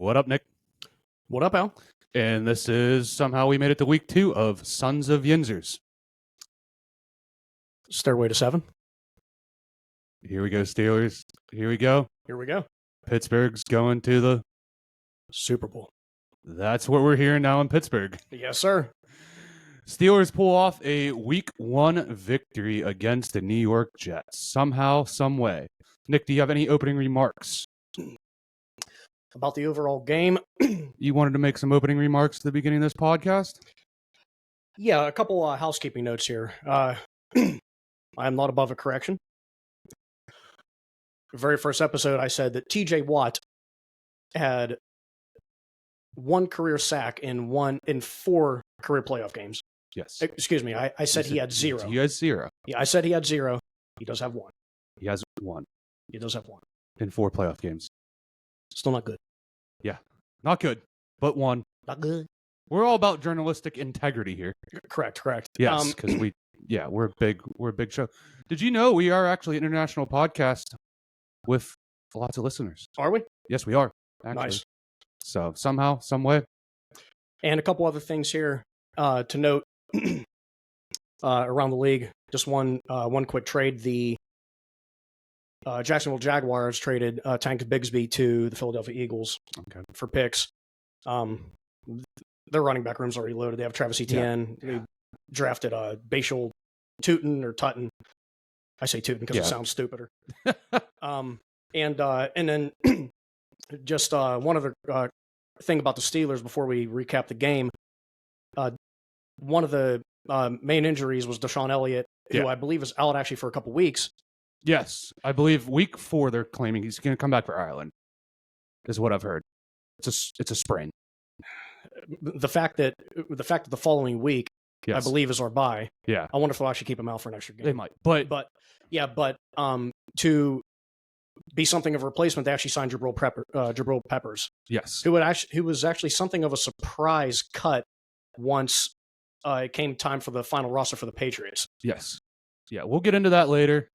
What up, Nick? What up, Al? And this is somehow we made it to week 2 of Sons of Yinzers. Stairway to 7. Here we go, Steelers. Here we go. Here we go. Pittsburgh's going to the Super Bowl. That's what we're hearing now in Pittsburgh. Yes, sir. Steelers pull off a week 1 victory against the New York Jets. Somehow, some way. Nick, do you have any opening remarks? About the overall game? You wanted to make some opening remarks at the beginning of this podcast? Yeah, a couple housekeeping notes here. I am not above a correction. The very first episode, I said that TJ Watt had 1 career sack in 4 career playoff games. Yes. Excuse me, I said he had 0. He has 0. Yeah, I said he had 0. He does have 1. He has 1. He does have 1. In 4 playoff games. Still not good. Yeah. Not good, but 1. Not good. We're all about journalistic integrity here. Correct. Yes, because we're a big show. Did you know we are actually an international podcast with lots of listeners? Are we? Yes, we are. Actually. Nice. So somehow, some way. And a couple other things here to note around the league. Just one quick trade. The Jacksonville Jaguars traded Tank Bigsby to the Philadelphia Eagles for picks. Their running back room's already loaded. They have Travis Etienne. Yeah. They drafted Bashal Tootin or Tutton. I say Tootin because it sounds stupider. And then just one other thing about the Steelers before we recap the game. One of the main injuries was Deshaun Elliott, who I believe is out actually for a couple weeks. Yes, I believe week 4 they're claiming he's going to come back for Ireland, is what I've heard. It's a sprain. The fact that the following week, I believe, is our bye. Yeah, I wonder if they'll actually keep him out for an extra game. They might, but to be something of a replacement, they actually signed Jabril Peppers. Yes, who was actually something of a surprise cut once it came time for the final roster for the Patriots. Yes, yeah, we'll get into that later.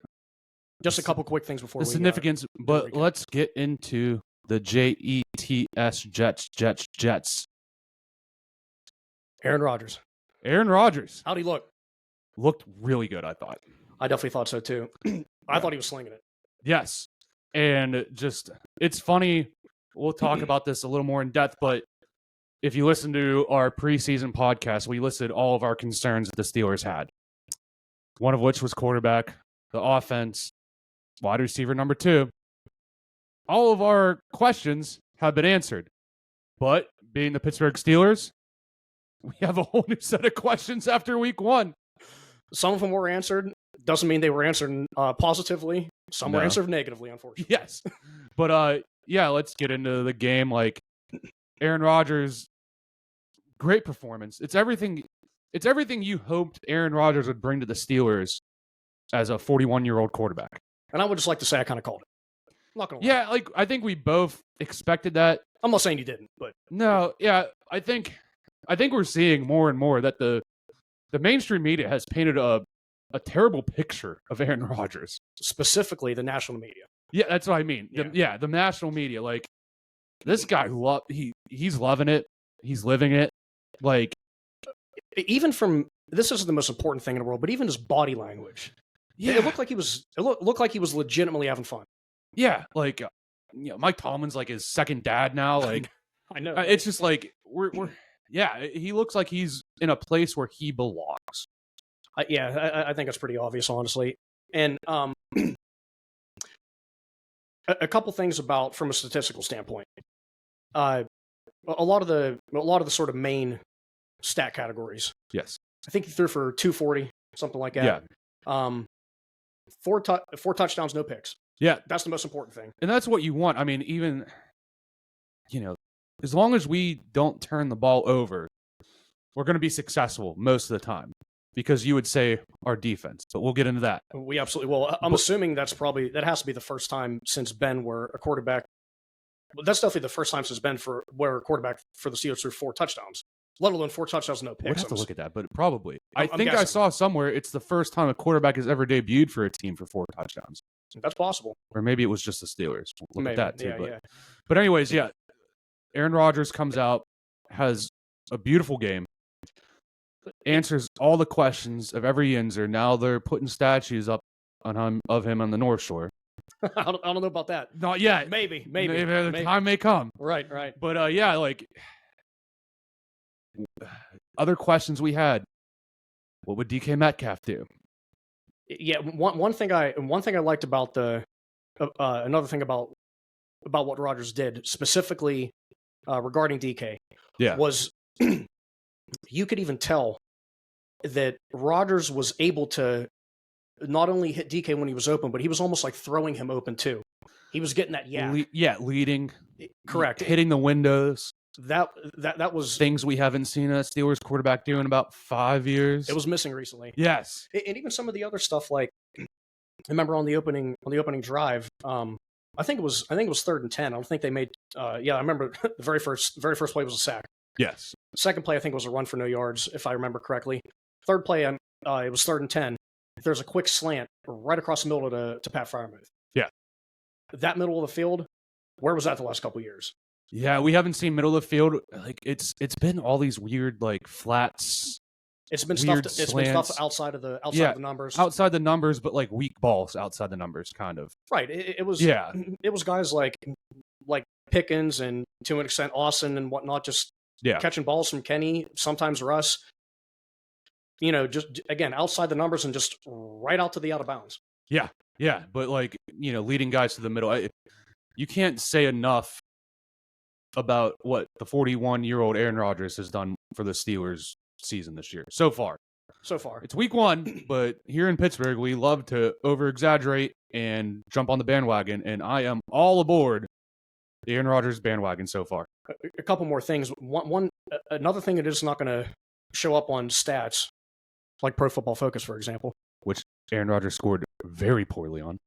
Just a couple quick things before the significance, but let's get into the Jets. Aaron Rodgers. How'd he look? Looked really good, I thought. I definitely thought so too. I thought he was slinging it. Yes, and just it's funny. We'll talk about this a little more in depth, but if you listen to our preseason podcast, we listed all of our concerns that the Steelers had. One of which was quarterback, the offense, wide receiver number 2. All of our questions have been answered. But being the Pittsburgh Steelers, we have a whole new set of questions after week 1. Some of them were answered. Doesn't mean they were answered positively. Some were answered negatively, unfortunately. Yes. But let's get into the game. Like Aaron Rodgers, great performance. It's everything you hoped Aaron Rodgers would bring to the Steelers as a 41-year-old quarterback. And I would just like to say I kind of called it. I'm not going to lie. Yeah, like I think we both expected that. I'm not saying you didn't, but no, yeah, I think we're seeing more and more that the mainstream media has painted a terrible picture of Aaron Rodgers. Specifically the national media. Yeah, that's what I mean. Yeah. The national media. Like this guy he's loving it. He's living it. Like even from this isn't the most important thing in the world, but even his body language. Yeah, it looked like he was legitimately having fun. Yeah, like Mike Tomlin's like his second dad now. Like I know. It's just like we're he looks like he's in a place where he belongs. I think it's pretty obvious, honestly. And a couple things from a statistical standpoint. A lot of the sort of main stat categories. Yes, I think he threw for 240, something like that. Yeah. 4 touchdowns, no picks. Yeah, that's the most important thing, and that's what you want. I mean, even as long as we don't turn the ball over, we're going to be successful most of the time. Because you would say our defense, but we'll get into that. We absolutely will. I'm assuming that has to be the first time since Ben where a quarterback. Well, that's definitely the first time since Ben where a quarterback for the Steelers threw 4 touchdowns, let alone 4 touchdowns, no picks. We'd have to look at that, but probably. I think guessing. I saw somewhere it's the first time a quarterback has ever debuted for a team for 4 touchdowns. That's possible. Or maybe it was just the Steelers. We'll look at that too. Yeah. But anyways, yeah. Aaron Rodgers comes out, has a beautiful game, answers all the questions of every Yinzer. Now they're putting statues up of him on the North Shore. I don't know about that. Not yet. Maybe. The time may come. Right. But yeah, like other questions we had. What would DK Metcalf do? Yeah, one thing I liked about another thing about what Rodgers did specifically regarding DK was you could even tell that Rodgers was able to not only hit DK when he was open, but he was almost like throwing him open too. He was getting that leading, correct, hitting the windows. That was things we haven't seen a Steelers quarterback do in about 5 years. It was missing recently. Yes, and even some of the other stuff, like I remember on the opening drive. I think it was 3rd and 10. I don't think they made. I remember the very first play was a sack. Yes. Second play I think was a run for no yards, if I remember correctly. Third play, it was 3rd and 10. There's a quick slant right across the middle to Pat Freiermuth. Yeah. That middle of the field, where was that the last couple of years? Yeah, we haven't seen middle of the field. Like it's been all these weird like flats. It's been stuff outside of the numbers. Outside the numbers, but like weak balls outside the numbers, kind of. Right. It was guys like Pickens and to an extent Austin and whatnot, just catching balls from Kenny, sometimes Russ. Just again outside the numbers and just right out to the out of bounds. Yeah. But like leading guys to the middle. You can't say enough about what the 41-year-old Aaron Rodgers has done for the Steelers season this year so far. It's week 1, but here in Pittsburgh we love to over-exaggerate and jump on the bandwagon, and I am all aboard the Aaron Rodgers bandwagon so far. A couple more things. Another thing that is not going to show up on stats, like Pro Football Focus, for example, which Aaron Rodgers scored very poorly on.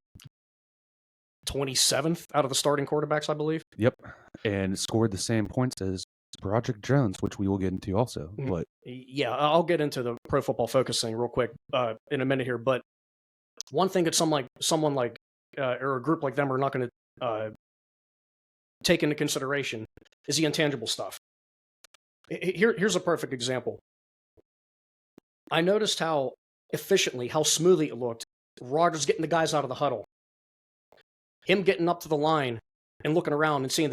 27th out of the starting quarterbacks, I believe. Yep, and scored the same points as Broderick Jones, which we will get into also. But yeah, I'll get into the Pro Football Focus thing real quick in a minute here. But one thing that someone like or a group like them are not going to take into consideration is the intangible stuff. Here's a perfect example. I noticed how efficiently, how smoothly it looked. Rodgers getting the guys out of the huddle. Him getting up to the line and looking around and seeing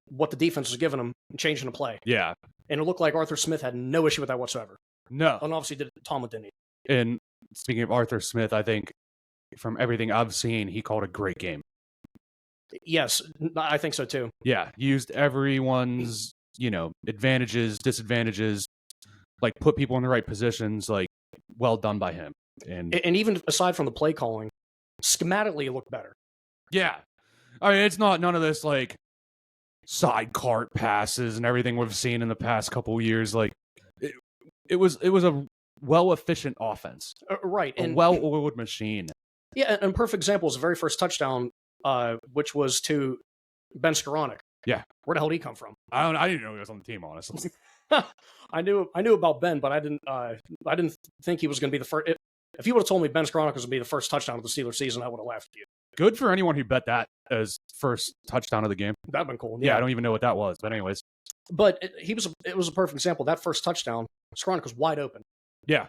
what the defense was giving him and changing the play. Yeah. And it looked like Arthur Smith had no issue with that whatsoever. No. And obviously Tomlin didn't. And speaking of Arthur Smith, I think from everything I've seen, he called a great game. Yes, I think so too. Yeah. Used everyone's, advantages, disadvantages, like put people in the right positions, like well done by him. And even aside from the play calling, schematically it looked better. Yeah. I mean, it's not none of this like side cart passes and everything we've seen in the past couple of years. Like it was a efficient offense. Right. A well-oiled machine. Yeah. And a perfect example is the very first touchdown, which was to Ben Skoranek. Yeah. Where the hell did he come from? I didn't know he was on the team, honestly. I knew about Ben, but I didn't think he was going to be the first. If you would have told me Ben Skoranek was going to be the first touchdown of the Steelers season, I would have laughed at you. Good for anyone who bet that as first touchdown of the game. That'd been cool. Yeah, I don't even know what that was, but anyways. But it was a perfect example. That first touchdown, Skoranek was wide open. Yeah.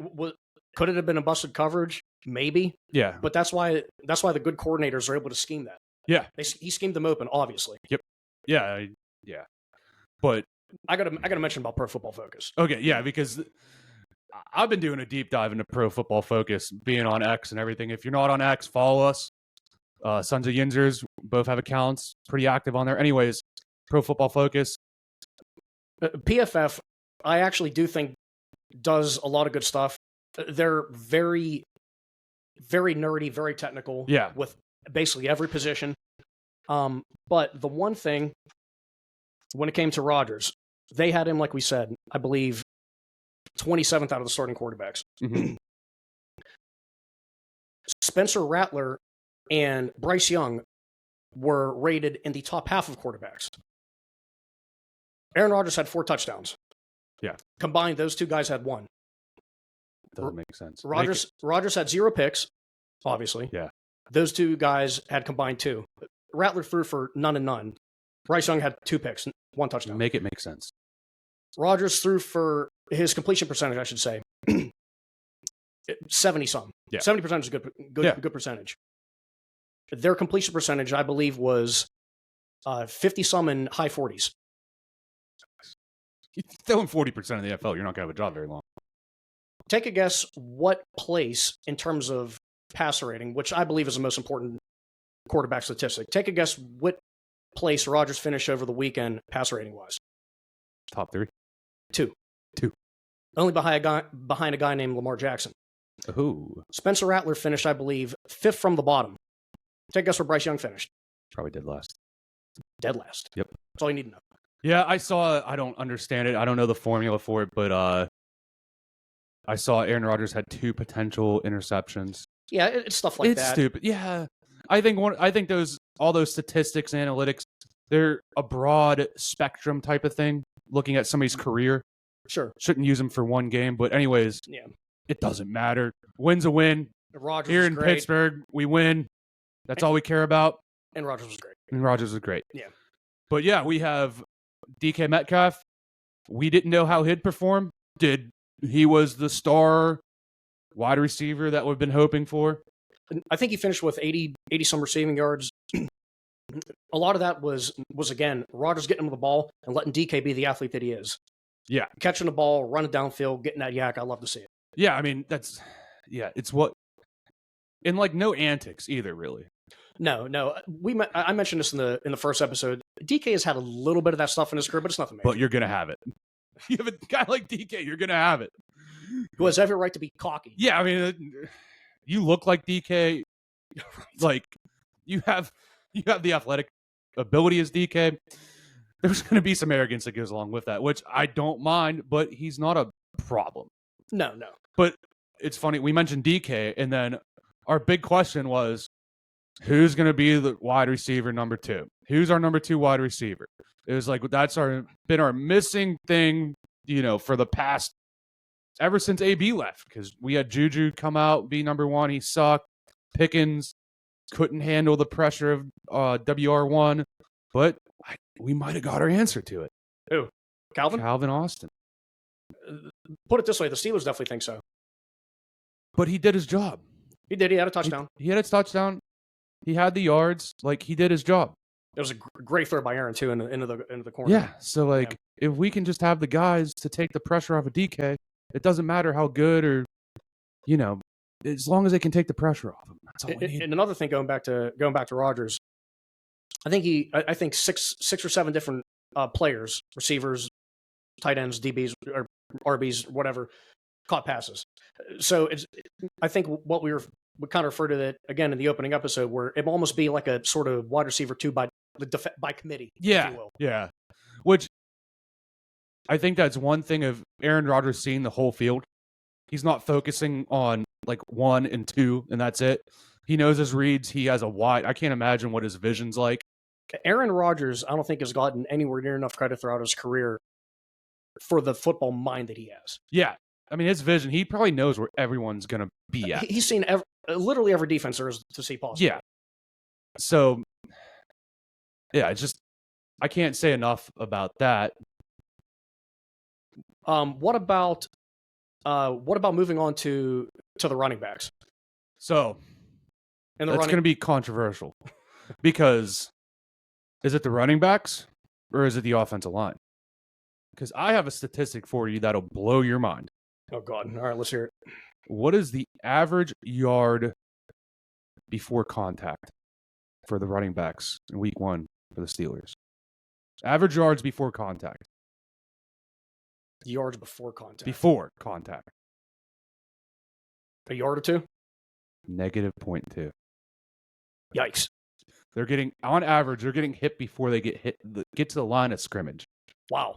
Could it have been a busted coverage? Maybe. Yeah. But that's why the good coordinators are able to scheme that. Yeah. He schemed them open, obviously. Yep. Yeah. Yeah. But I gotta mention about Pro Football Focus. Okay, yeah, because I've been doing a deep dive into Pro Football Focus, being on X and everything. If you're not on X, follow us. Sons of Yinzers both have accounts, pretty active on there. Anyways, Pro Football Focus. PFF, I actually do think does a lot of good stuff. They're very, very nerdy, very technical. Yeah. With basically every position. But the one thing, when it came to Rodgers, they had him, like we said, I believe, 27th out of the starting quarterbacks. Mm-hmm. Spencer Rattler and Bryce Young were rated in the top half of quarterbacks. Aaron Rodgers had 4 touchdowns. Yeah. Combined, those two guys had 1. Doesn't make sense. Rodgers had 0 picks, obviously. Yeah. Those two guys had combined 2. Rattler threw for none and none. Bryce Young had 2 picks, 1 touchdown. Make it make sense. Rodgers threw for his completion percentage, I should say, 70-some. Yeah. 70% is a good percentage. Their completion percentage, I believe, was 50-some and high 40s. You're throwing 40% of the NFL, you're not going to have a job very long. Take a guess what place in terms of passer rating, which I believe is the most important quarterback statistic. Take a guess what place Rodgers finished over the weekend passer rating wise. Top 3? 2. Only behind a guy named Lamar Jackson. Ooh. Spencer Rattler finished, I believe, 5th from the bottom. Take a guess where Bryce Young finished. Probably dead last. Dead last. Yep. That's all you need to know. Yeah, I saw. I don't understand it. I don't know the formula for it, but I saw Aaron Rodgers had 2 potential interceptions. Yeah, it's stuff like that. It's stupid. Yeah, I think all those statistics, analytics, they're a broad spectrum type of thing. Looking at somebody's career, Sure, shouldn't use them for one game, but anyways, yeah, it doesn't matter. Win's a win. Rodgers Here was in great, Pittsburgh, we win. That's all we care about. and Rodgers was great. And Rodgers was great. Yeah. But yeah, we have DK Metcalf. We didn't know how he'd perform. He was the star wide receiver that we've been hoping for. I think he finished with 80 some receiving yards. A lot of that was again, Rodgers getting him the ball and letting DK be the athlete that he is. Yeah. Catching the ball, running downfield, getting that yak. I love to see it. Yeah, I mean, it's what, and like no antics either, really. No. I mentioned this in the first episode. DK has had a little bit of that stuff in his career, but it's nothing major. But you're going to have it. You have a guy like DK, you're going to have it. Who has every right to be cocky. Yeah, I mean, you look like DK. Like, you have the athletic ability as DK. There's going to be some arrogance that goes along with that, which I don't mind, but he's not a problem. No. But it's funny, we mentioned DK, and then our big question was, who's going to be the wide receiver number 2? Who's our number 2 wide receiver? It was like, that's been our missing thing, for the past, ever since AB left, because we had Juju come out, be number 1. He sucked. Pickens couldn't handle the pressure of WR1, but we might have got our answer to it. Who? Calvin Austin. Put it this way, the Steelers definitely think so. But he did his job. He did. He had a touchdown. He had his touchdown. He had the yards. Like, he did his job. It was a great throw by Aaron, too, into the corner. Yeah, so, if we can just have the guys to take the pressure off of DK, it doesn't matter how good or, as long as they can take the pressure off him. That's all we need. And another thing, going back to Rodgers, I think six or 7 different players, receivers, tight ends, DBs, or RBs, whatever, caught passes. So I think what we kind of refer to that again in the opening episode, where it almost be like a sort of wide receiver 2 by committee. Yeah, if you will. yeah. Which I think that's one thing of Aaron Rodgers seeing the whole field. He's not focusing on like 1 and 2, and that's it. He knows his reads. He has a wide. I can't imagine what his vision's like. Aaron Rodgers, I don't think has gotten anywhere near enough credit throughout his career for the football mind that he has. Yeah. I mean, his vision, he probably knows where everyone's going to be at. He's seen literally every defense there is to see possible. Yeah. So, yeah, it's just, I can't say enough about that. What about moving on to the running backs? So, that's going to be controversial because is it the running backs or is it the offensive line? Because I have a statistic for you that'll blow your mind. Oh, God. All right, let's hear it. What is the average yard before contact for the running backs in week 1 for the Steelers? Average yards before contact. Yards before contact. Before contact. A yard or 2? -0.2. Yikes. They're getting, on average, they're getting hit before they get to the line of scrimmage. Wow.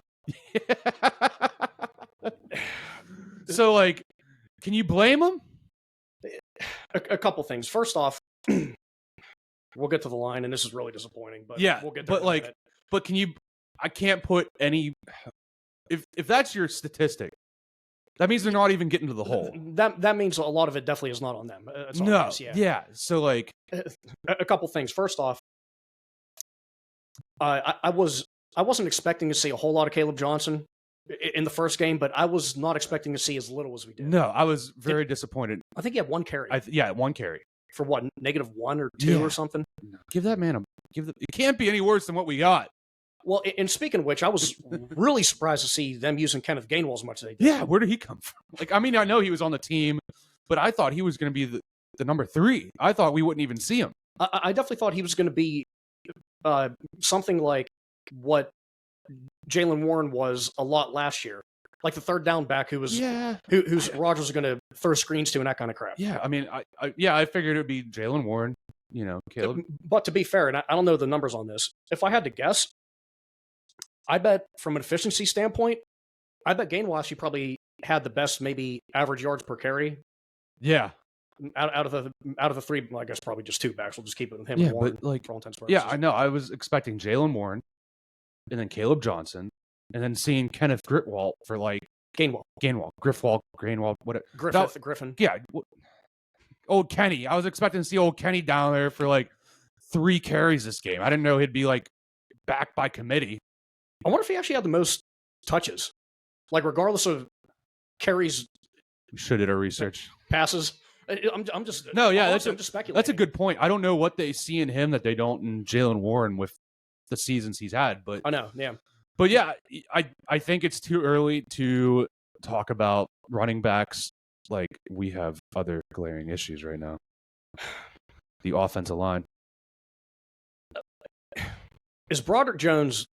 So, can you blame them? A couple things. First off, we'll get to the line, and this is really disappointing, but yeah, we'll get there. But can you? I can't put any. If that's your statistic, that means they're not even getting to the hole. That means a lot of it definitely is not on them. It's on us, yeah. So a couple things. First off, I wasn't expecting to see a whole lot of Caleb Johnson in the first game, but I was not expecting to see as little as we did. No, I was very disappointed. I think he had one carry. One carry. For what, -1 or 2 or something? Give that man it can't be any worse than what we got. Well, and speaking of which, I was really surprised to see them using Kenneth Gainwell as much as they did. Yeah, where did he come from? Like, I mean, I know he was on the team, but I thought he was going to be the number 3. I thought we wouldn't even see him. I definitely thought he was going to be something like what Jaylen Warren was a lot last year, like the third down back who's Rodgers was going to throw screens to and that kind of crap. Yeah, I mean, I figured it would be Jaylen Warren, Caleb. But to be fair, and I don't know the numbers on this, if I had to guess, I bet from an efficiency standpoint, I bet Gainwell actually probably had the best maybe average yards per carry. Yeah. Out of the 3, well, I guess probably just 2 backs. We'll just keep it with him and Warren for all intents and purposes. Yeah, I know. I was expecting Jaylen Warren and then Caleb Johnson and then seeing Kenneth Gritwald for like Gainwell, whatever. Griffin. Yeah. Old Kenny. I was expecting to see old Kenny down there for like 3 carries this game. I didn't know he'd be like back by committee. I wonder if he actually had the most touches, like regardless of carries. We should have our research. Passes. I'm just no, yeah. I'm just speculating. That's a good point. I don't know what they see in him that they don't in Jaylen Warren with the seasons he's had, but I know, yeah. But yeah, I think it's too early to talk about running backs. Like, we have other glaring issues right now. The offensive line. Is Broderick Jones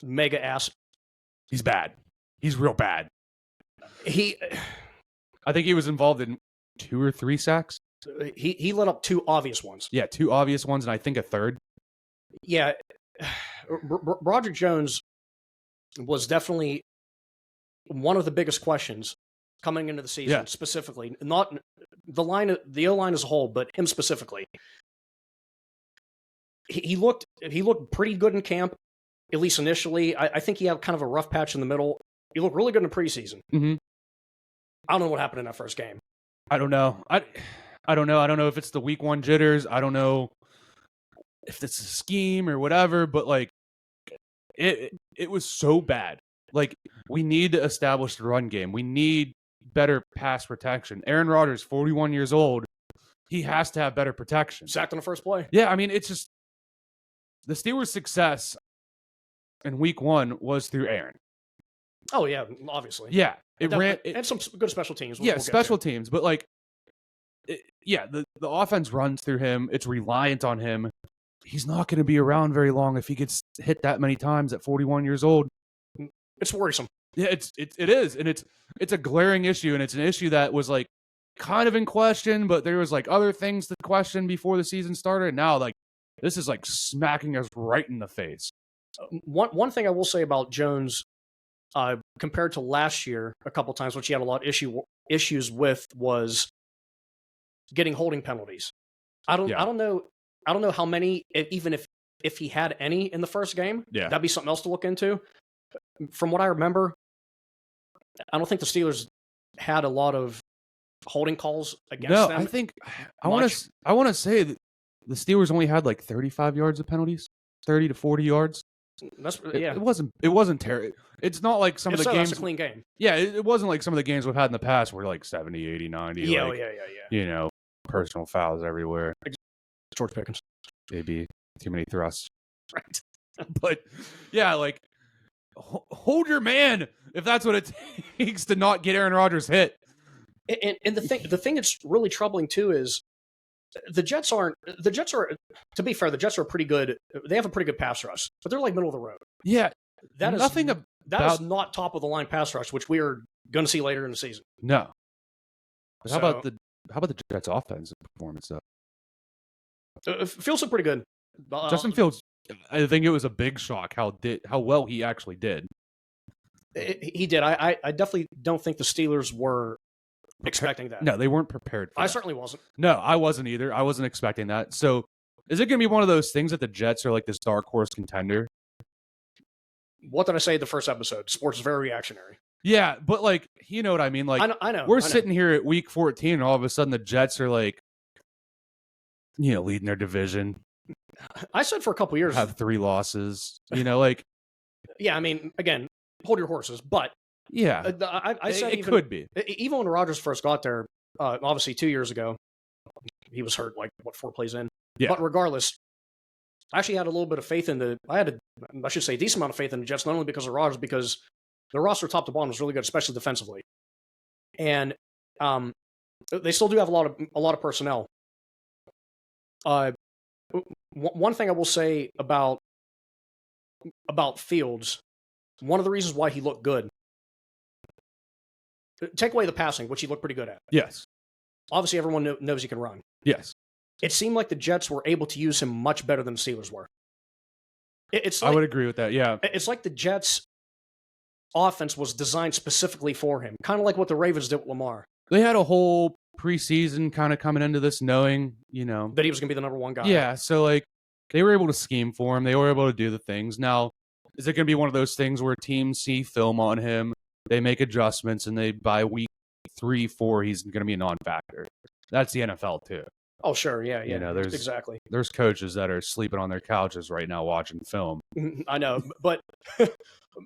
mega ass? He's bad. He's real bad. I think he was involved in 2 or 3 sacks. He let up 2 obvious ones. Yeah, 2 obvious ones, and I think a third. Yeah, Broderick Jones was definitely one of the biggest questions coming into the season, specifically. Not the O-line as a whole, but him specifically. He looked pretty good in camp, at least initially. I think he had kind of a rough patch in the middle. He looked really good in the preseason. Mm-hmm. I don't know what happened in that first game. I don't know. I don't know. I don't know if it's the week 1 jitters. I don't know if it's a scheme or whatever, but like it was so bad. Like, we need to establish the run game. We need better pass protection. Aaron Rodgers, 41 years old, he has to have better protection. Sacked on the first play. Yeah, I mean, it's just the Steelers' success in week 1 was through Aaron. Oh yeah, obviously. Yeah, and some good special teams. We'll special teams, but like, the offense runs through him. It's reliant on him. He's not going to be around very long if he gets hit that many times at 41 years old. It's worrisome. Yeah, it is, and it's a glaring issue, and it's an issue that was like kind of in question, but there was like other things to question before the season started. And now, like, this is like smacking us right in the face. One thing I will say about Jones, compared to last year, a couple times, which he had a lot of issues with, was getting holding penalties. I don't know how many, even if he had any in the first game. Yeah, that'd be something else to look into. From what I remember, I don't think the Steelers had a lot of holding calls against them. I think I want to say that the Steelers only had like 35 yards of penalties, 30 to 40 yards. It wasn't terrible. It's not like some of the games. That's a clean game. Yeah, it wasn't like some of the games we've had in the past where like 70, 80, 90. Yeah, like, yeah. Personal fouls everywhere. George Pickens. Maybe too many thrusts. Right. But yeah, like, hold your man if that's what it takes to not get Aaron Rodgers hit. And the thing that's really troubling too is the Jets are, to be fair, the Jets are pretty good. They have a pretty good pass rush, but they're like middle of the road. Yeah. That is not top of the line pass rush, which we are going to see later in the season. No. How about the Jets' offensive performance though? Fields look pretty good. Justin Fields, I think it was a big shock how well he actually did. He did. I definitely don't think the Steelers were expecting that. No, they weren't prepared for that. I certainly wasn't. No, I wasn't either. I wasn't expecting that. So is it going to be one of those things that the Jets are like this dark horse contender? What did I say in the first episode? Sports is very reactionary. Yeah, but like, you know what I mean? Like, I know. We're sitting here at week 14 and all of a sudden the Jets are like, leading their division. I said for a couple years. Have 3 losses. You know, like. Yeah, I mean, again, hold your horses. But Yeah, I said it could be. Even when Rodgers first got there, obviously 2 years ago, he was hurt like 4 plays in. Yeah. But regardless, I actually had a little bit of faith in I should say, a decent amount of faith in the Jets, not only because of Rodgers, because the roster top to bottom was really good, especially defensively. And they still do have a lot of personnel. One thing I will say about Fields, one of the reasons why he looked good, take away the passing, which he looked pretty good at. Yes. Obviously, everyone knows he can run. Yes. It seemed like the Jets were able to use him much better than the Steelers were. I would agree with that, yeah. It's like the Jets' offense was designed specifically for him, kind of like what the Ravens did with Lamar. They had a whole preseason kind of coming into this knowing, that he was going to be the number one guy. Yeah, so like they were able to scheme for him. They were able to do the things. Now, is it going to be one of those things where teams see film on him, they make adjustments, and by week 3, 4, he's going to be a non-factor? That's the NFL too. Oh, sure, yeah. Exactly. There's coaches that are sleeping on their couches right now watching film. I know, but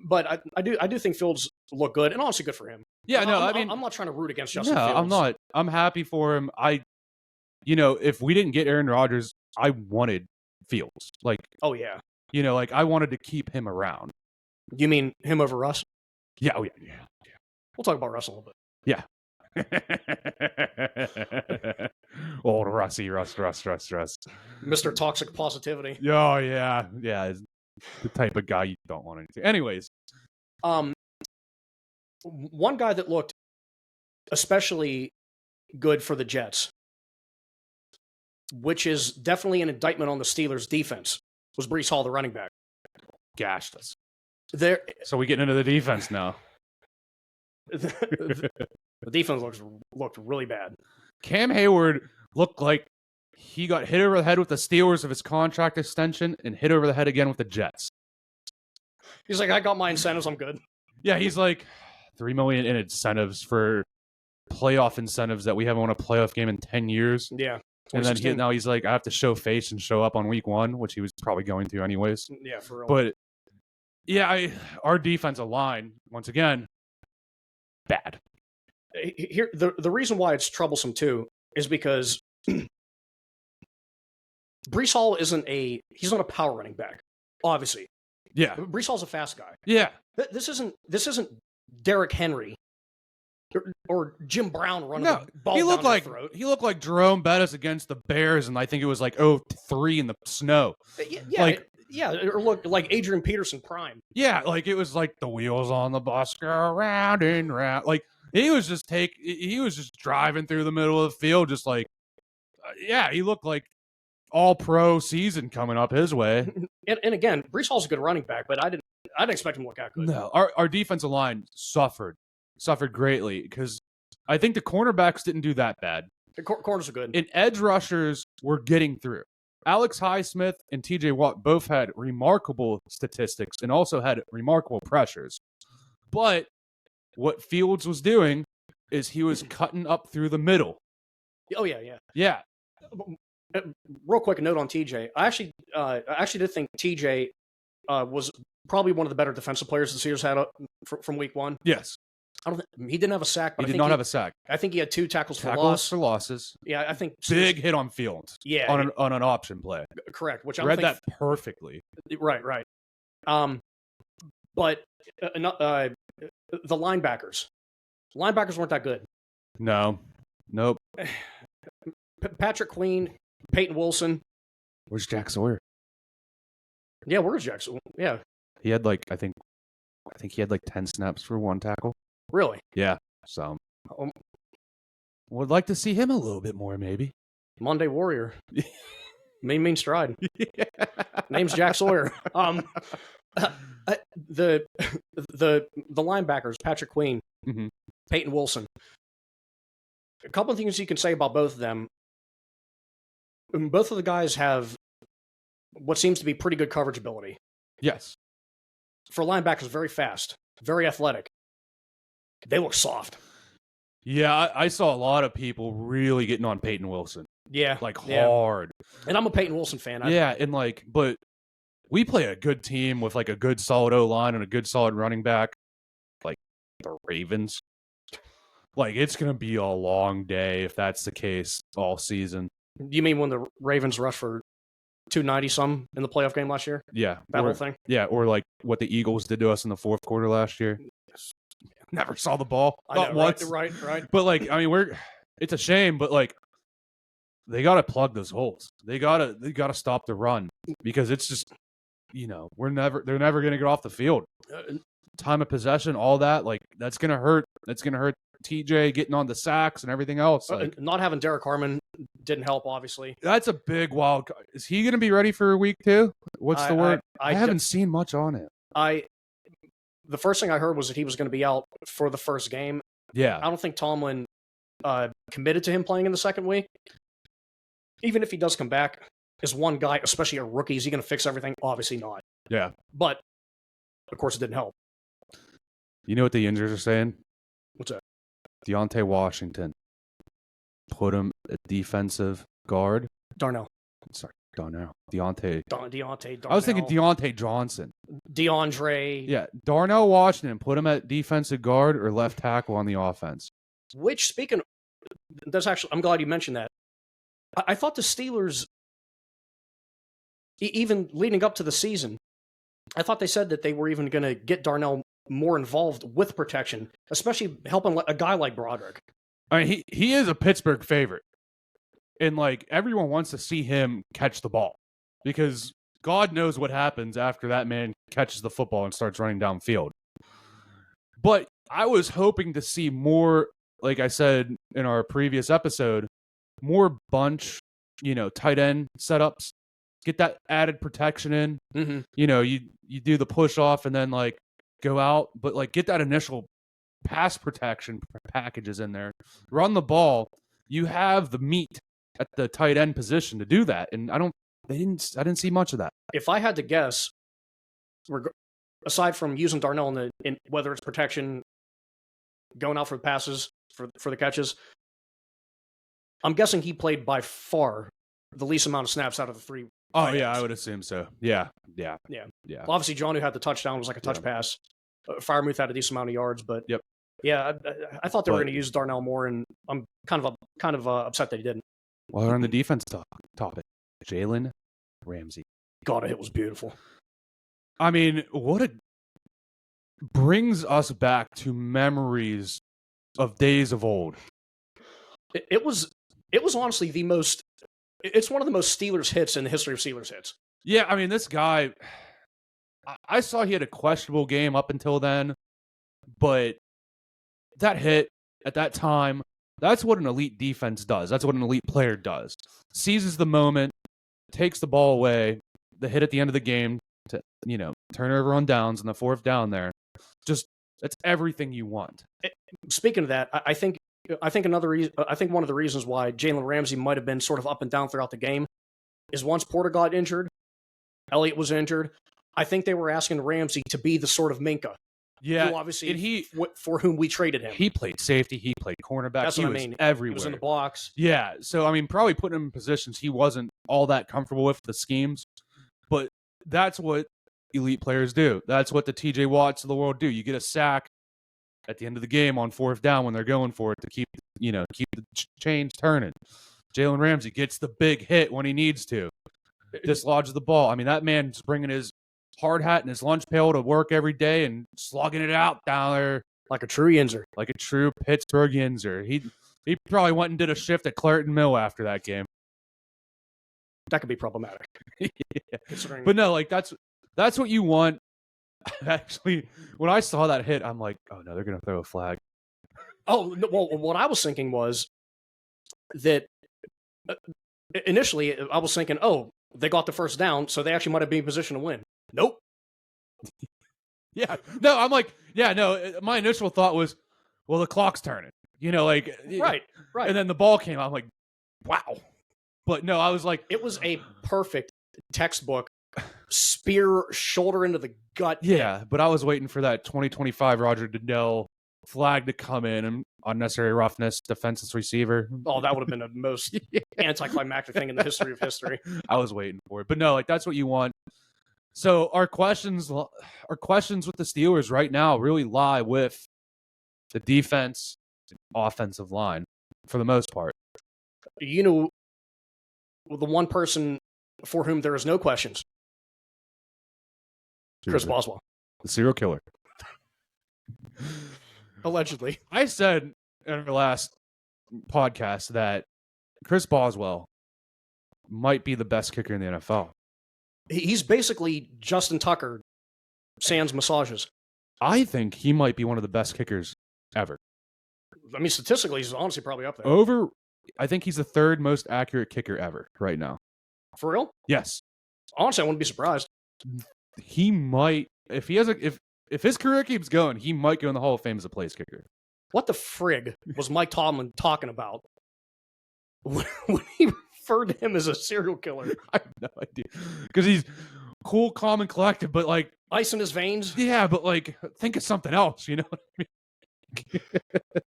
I do think Fields look good, and honestly, good for him. Yeah, I mean, I'm not trying to root against Justin Fields. I'm not. I'm happy for him. If we didn't get Aaron Rodgers, I wanted Fields. Like, oh yeah, like I wanted to keep him around. You mean him over Russ? Yeah. Oh yeah. We'll talk about Russ a little bit. Yeah. Old Russ. Mr. Toxic Positivity. Oh yeah. The type of guy you don't want anything. Anyways. One guy that looked especially good for the Jets, which is definitely an indictment on the Steelers' defense, was Breece Hall, the running back. Gashed us. So we getting into the defense now. The defense looked really bad. Cam Hayward looked like he got hit over the head with the Steelers of his contract extension and hit over the head again with the Jets. He's like, I got my incentives, I'm good. Yeah, he's like, $3 million in incentives for playoff incentives that we haven't won a playoff game in 10 years. Yeah. And then now he's like, I have to show face and show up on week 1, which he was probably going to anyways. Yeah, for real. But yeah, our defensive line, once again, bad. Here, the reason why it's troublesome too is because Breece Hall he's not a power running back, obviously. Yeah. Breece Hall's a fast guy. Yeah. This isn't Derrick Henry or Jim Brown running the ball down your throat. He looked like Jerome Bettis against the Bears, and I think it was like 0-3 in the snow. Yeah, or look like Adrian Peterson prime. Yeah, like it was like the wheels on the bus go round and round. Like he was just driving through the middle of the field, just like he looked like all pro season coming up his way. And again, Breece Hall's a good running back, but I didn't expect him to look that good. No, our defensive line suffered greatly because I think the cornerbacks didn't do that bad. The corners are good, and edge rushers were getting through. Alex Highsmith and TJ Watt both had remarkable statistics and also had remarkable pressures. But what Fields was doing is he was cutting up through the middle. Oh, yeah. Yeah. Real quick, a note on TJ. I actually did think TJ was probably one of the better defensive players the Steelers had from week 1. Yes. He didn't have a sack. But He did not have a sack. I think he had 2 tackles for loss. For losses. Yeah, I think big hit on Fields. Yeah, on an option play. Correct. Which I read that perfectly. Right. But the linebackers weren't that good. No. Nope. Patrick Queen, Peyton Wilson. Where's Jack Sawyer? Yeah, where's Jackson? Yeah, he had I think he had 10 snaps for 1 tackle. Really? Yeah. So, would like to see him a little bit more, maybe. Monday Warrior. mean stride. Yeah. Name's Jack Sawyer. The linebackers, Patrick Queen, Peyton Wilson. A couple of things you can say about both of them. Both of the guys have what seems to be pretty good coverage ability. Yes. For linebackers, very fast, very athletic. They look soft. Yeah, I saw a lot of people really getting on Peyton Wilson. Yeah. Like yeah. hard. And I'm a Peyton Wilson fan. Yeah, and like, but we play a good team with like a good solid O-line and a good solid running back, like the Ravens. Like, it's going to be a long day if that's the case all season. You mean when the Ravens rushed for 290 some in the playoff game last year? Yeah. That whole thing? Yeah, or like what the Eagles did to us in the fourth quarter last year. Never saw the ball. Not once. Right. But like, I mean, it's a shame, but like, they got to plug those holes. They got to stop the run because it's just, you know, they're never going to get off the field. Time of possession, all that, like, that's going to hurt. That's going to hurt TJ getting on the sacks and everything else. Like, not having Derek Harmon didn't help, obviously. That's a big wild card. Is he going to be ready for week 2? What's the word? I haven't seen much on it. The first thing I heard was that he was going to be out for the first game. Yeah. I don't think Tomlin committed to him playing in the second week. Even if he does come back as one guy, especially a rookie, is he going to fix everything? Obviously not. Yeah. But, of course, it didn't help. You know what the injuries are saying? What's that? Deontay Washington. Put him at defensive guard. Darnell. Sorry, Darnell. Deontay. Darnell. I was thinking Deontay Johnson. DeAndre. Yeah, Darnell Washington. Put him at defensive guard or left tackle on the offense. Which, speaking of, that's actually, I'm glad you mentioned that. I thought the Steelers, even leading up to the season, I thought they said that they were even going to get Darnell more involved with protection, especially helping a guy like Broderick. I mean, he is a Pittsburgh favorite. And, like, everyone wants to see him catch the ball because God knows what happens after that man catches the football and starts running downfield. But I was hoping to see more, like I said in our previous episode, more bunch, tight end setups. Get that added protection in. Mm-hmm. You do the push off and then, like, go out, but like get that initial pass protection packages in there. Run the ball. You have the meat at the tight end position to do that, and I didn't see much of that. If I had to guess, aside from using Darnell in whether it's protection, going out for the passes for the catches, I'm guessing he played by far the least amount of snaps out of the three. Oh yeah, I would assume so. Yeah. Well, obviously, John, who had the touchdown, was like a touch pass. Firemuth had a decent amount of yards, but yeah, I thought they were going to use Darnell more, and I'm kind of upset that he didn't. While we're on the defense topic, Jalen Ramsey. God, it was beautiful. I mean, brings us back to memories of days of old. It was honestly it's one of the most Steelers hits in the history of Steelers hits. Yeah, I mean, this guy, I saw he had a questionable game up until then, but that hit at that time, that's what an elite defense does. That's what an elite player does. Seizes the moment, takes the ball away, the hit at the end of the game to, turnover on downs and the fourth down there. Just, that's everything you want. Speaking of that, I think another reason, I think one of the reasons why Jalen Ramsey might have been sort of up and down throughout the game is once Porter got injured, Elliott was injured. I think they were asking Ramsey to be the sort of Minka. Yeah, who obviously for whom we traded him. He played safety. He played cornerback. That's what I mean. Everywhere. He was in the blocks. Yeah, so I mean, probably putting him in positions he wasn't all that comfortable with the schemes, but that's what elite players do. That's what the TJ Watts of the world do. You get a sack at the end of the game on fourth down when they're going for it to keep the chains turning. Jalen Ramsey gets the big hit when he needs to. Dislodges the ball. I mean, that man's bringing his hard hat and his lunch pail to work every day and slugging it out down there. Like a true Yinzer. Like a true Pittsburgh Yinzer. He probably went and did a shift at Clarendon Mill after that game. That could be problematic. Yeah. But no, like that's what you want. Actually, when I saw that hit, I'm like, oh no, they're going to throw a flag. Oh, well, what I was thinking was that initially I was thinking, oh, they got the first down, so they actually might have been in position to win. Nope. Yeah. No, I'm like, yeah, no, my initial thought was, well, the clock's turning. Right. And then the ball came out. I'm like, wow. But no, I was like, it was a perfect textbook spear, shoulder into the gut. Yeah, but I was waiting for that 2025 Roger Goodell flag to come in, and unnecessary roughness, defenseless receiver. Oh, that would have been the most anticlimactic thing in the history of history. I was waiting for it, but no, like that's what you want. So our questions with the Steelers right now really lie with the defense, and offensive line, for the most part. You know, the one person for whom there is no questions, Chris Boswell, the serial killer. Allegedly. I said in our last podcast that Chris Boswell might be the best kicker in the NFL. He's basically Justin Tucker, sans massages. I think he might be one of the best kickers ever. I mean, statistically, he's honestly probably up there. I think he's the third most accurate kicker ever right now. For real? Yes. Honestly, I wouldn't be surprised. He might, if he has if his career keeps going, he might go in the Hall of Fame as a place kicker. What the frig was Mike Tomlin talking about when he referred to him as a serial killer? I have no idea. Because he's cool, calm, and collected, but like ice in his veins. Yeah, but like think of something else, you know what I mean?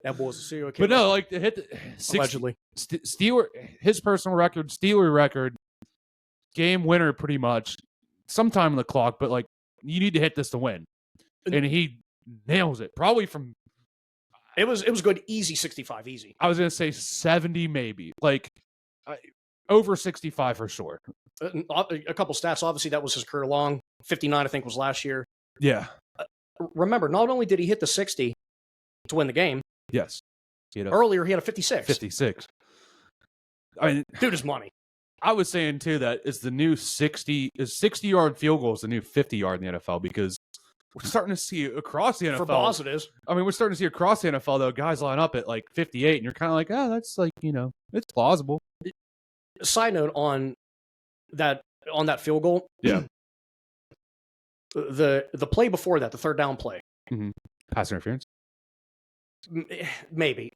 That boy's a serial killer. But no, like to hit allegedly Steeler, his personal record, Steeler record, game winner pretty much, sometime in the clock, but like you need to hit this to win. And he nails it. Probably from it was good, easy 65, easy. I was gonna say 70 maybe. Like over 65 for sure. A couple stats. Obviously, that was his career long. 59, I think, was last year. Yeah. Remember, not only did he hit the 60 to win the game. Yes. Earlier, he had a 56. 56. I mean, dude is money. I was saying too that it's the new 60-yard field goal is the new 50-yard in the NFL because we're starting to see across the NFL. For Boz, it is. I mean, we're starting to see across the NFL though guys line up at like 58, and you're kind of like, that's like it's plausible. Side note on that field goal. Yeah. The play before that, the third down play. Mm-hmm. Pass interference. Maybe.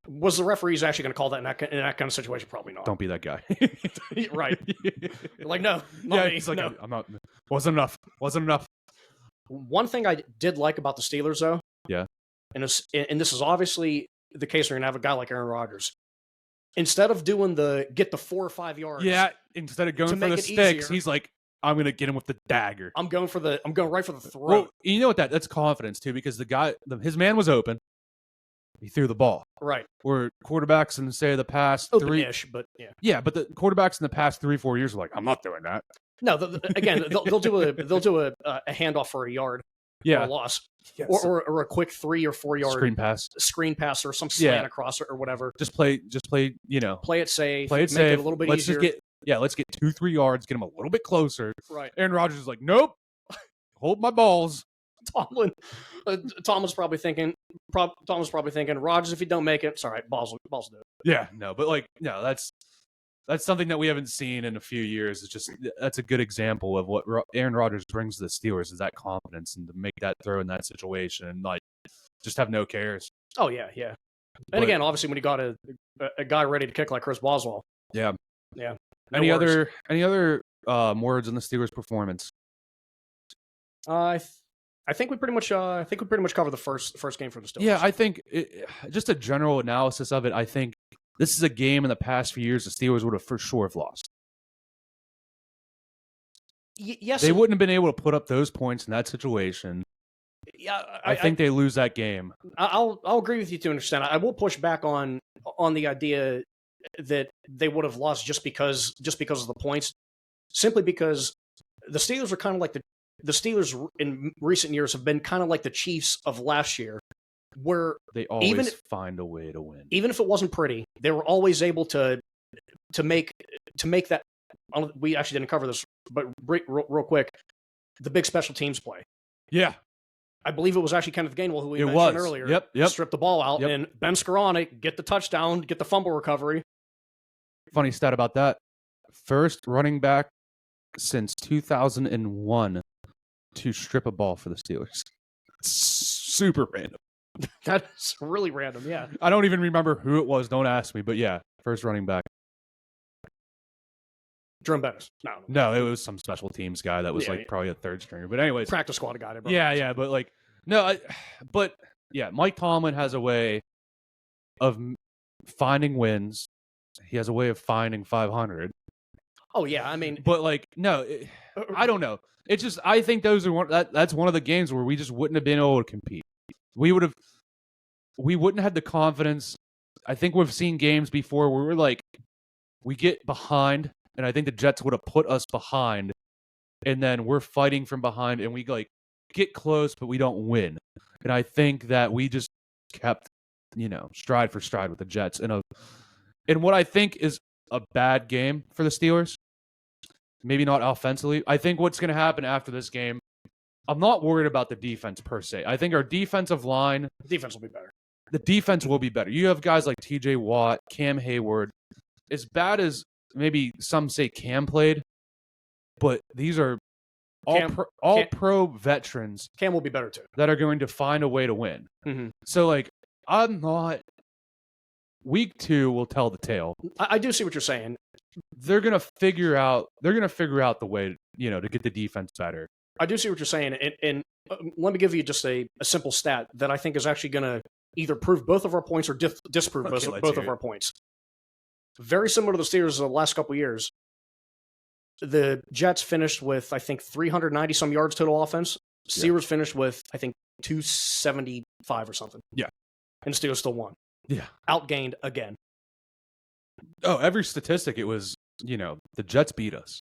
Was the referees actually going to call that in that kind of situation? Probably not. Don't be that guy. Right. Like, no. Not me. It's like, no. I'm not. Wasn't enough. One thing I did like about the Steelers, though. Yeah. And this is obviously the case where you're going to have a guy like Aaron Rodgers. Instead of doing get the 4 or 5 yards. Yeah. Instead of going for the sticks, he's like, I'm going to get him with the dagger. I'm going right for the throat. Well, you know what that's confidence too, because the guy, his man was open. He threw the ball. Right. Where quarterbacks in, say, the past open-ish, but yeah. Yeah, but the quarterbacks in the past 3-4 years are like, I'm not doing that. No, again, they'll do a handoff for a yard. Yeah. Or a loss. Yes. Or a quick 3 or 4 yard screen pass or some slant across or whatever. Just play, play it safe. Play it make safe. It a little bit easier. Let's get 2-3 yards, get him a little bit closer. Right. Aaron Rodgers is like, nope. Hold my balls. Tomlin's probably thinking, Rodgers, if you don't make it, it's all right. Balls do it. Yeah, no, but that's something that we haven't seen in a few years. It's just that's a good example of what Aaron Rodgers brings to the Steelers is that confidence and to make that throw in that situation and like just have no cares. Oh yeah. And again, obviously, when you got a guy ready to kick like Chris Boswell. Yeah. No any other words on the Steelers' performance? I think we pretty much covered the first game for the Steelers. Yeah, I think just a general analysis of it. I think this is a game in the past few years the Steelers would have for sure have lost. Yes, they wouldn't have been able to put up those points in that situation. Yeah, I think they lose that game. I'll agree with you to an extent. I will push back on the idea that they would have lost just because of the points, simply because the Steelers are kind of like the Steelers in recent years have been kind of like the Chiefs of last year, where they always find a way to win. Even if it wasn't pretty, they were always able to make that. We actually didn't cover this, but real quick, the big special teams play. Yeah. I believe it was actually Kenneth Gainwell who we mentioned earlier. Yep. Stripped the ball out, and Ben Skoranek get the touchdown, get the fumble recovery. Funny stat about that. First running back since 2001 to strip a ball for the Steelers. Super random. That's really random, yeah. I don't even remember who it was. Don't ask me. But yeah, first running back. Jerome Bettis. No, it was some special teams guy that was probably a third stringer. But anyways. Practice squad guy. Yeah, but but Mike Tomlin has a way of finding wins. He has a way of finding 500. Oh yeah, I mean, but like no, I don't know. It's just I think those are that's one of the games where we just wouldn't have been able to compete. We wouldn't have the confidence. I think we've seen games before where we're like we get behind, and I think the Jets would have put us behind, and then we're fighting from behind, and we like get close, but we don't win. And I think that we just kept, stride for stride with the Jets in what I think is a bad game for the Steelers. Maybe not offensively. I think what's going to happen after this game, I'm not worried about the defense per se. I think our defensive line... defense will be better. The defense will be better. You have guys like TJ Watt, Cam Hayward. As bad as maybe some say Cam played, but these are all pro veterans. Cam will be better too. That are going to find a way to win. Mm-hmm. So, like, I'm not... Week 2 will tell the tale. I do see what you're saying. They're gonna figure out the way, to get the defense better. I do see what you're saying, and let me give you just a simple stat that I think is actually going to either prove both of our points or disprove both of our points. Very similar to the Steelers of the last couple of years. The Jets finished with, I think, 390 some yards total offense. Steelers finished with, I think, 275 or something. Yeah, and the Steelers still won. Yeah, outgained again. Oh, every statistic, it was, the Jets beat us.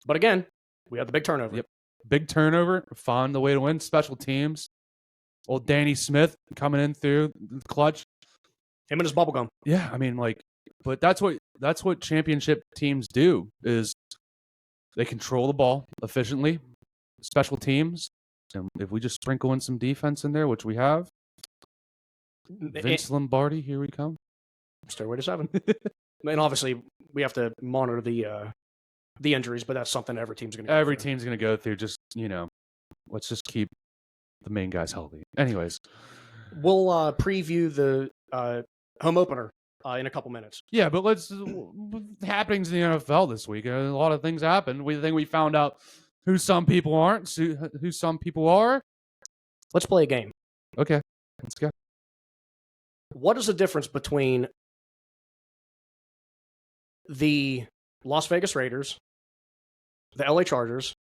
But again, we had the big turnover. Yep. Big turnover, found the way to win. Special teams. Old Danny Smith coming in through the clutch. Him and his bubblegum. Yeah, I mean, but that's what championship teams do, is they control the ball efficiently. Special teams. And if we just sprinkle in some defense in there, which we have. Vince Lombardi, here we come. Stairway to 7. And obviously, we have to monitor the injuries, but that's something every team's going to go through. Every team's going to go through. Just, let's just keep the main guys healthy. Anyways. We'll preview the home opener in a couple minutes. Yeah, but happenings in the NFL this week. A lot of things happened. We think we found out who some people aren't, who some people are. Let's play a game. Okay, let's go. What is the difference between the Las Vegas Raiders, the LA Chargers,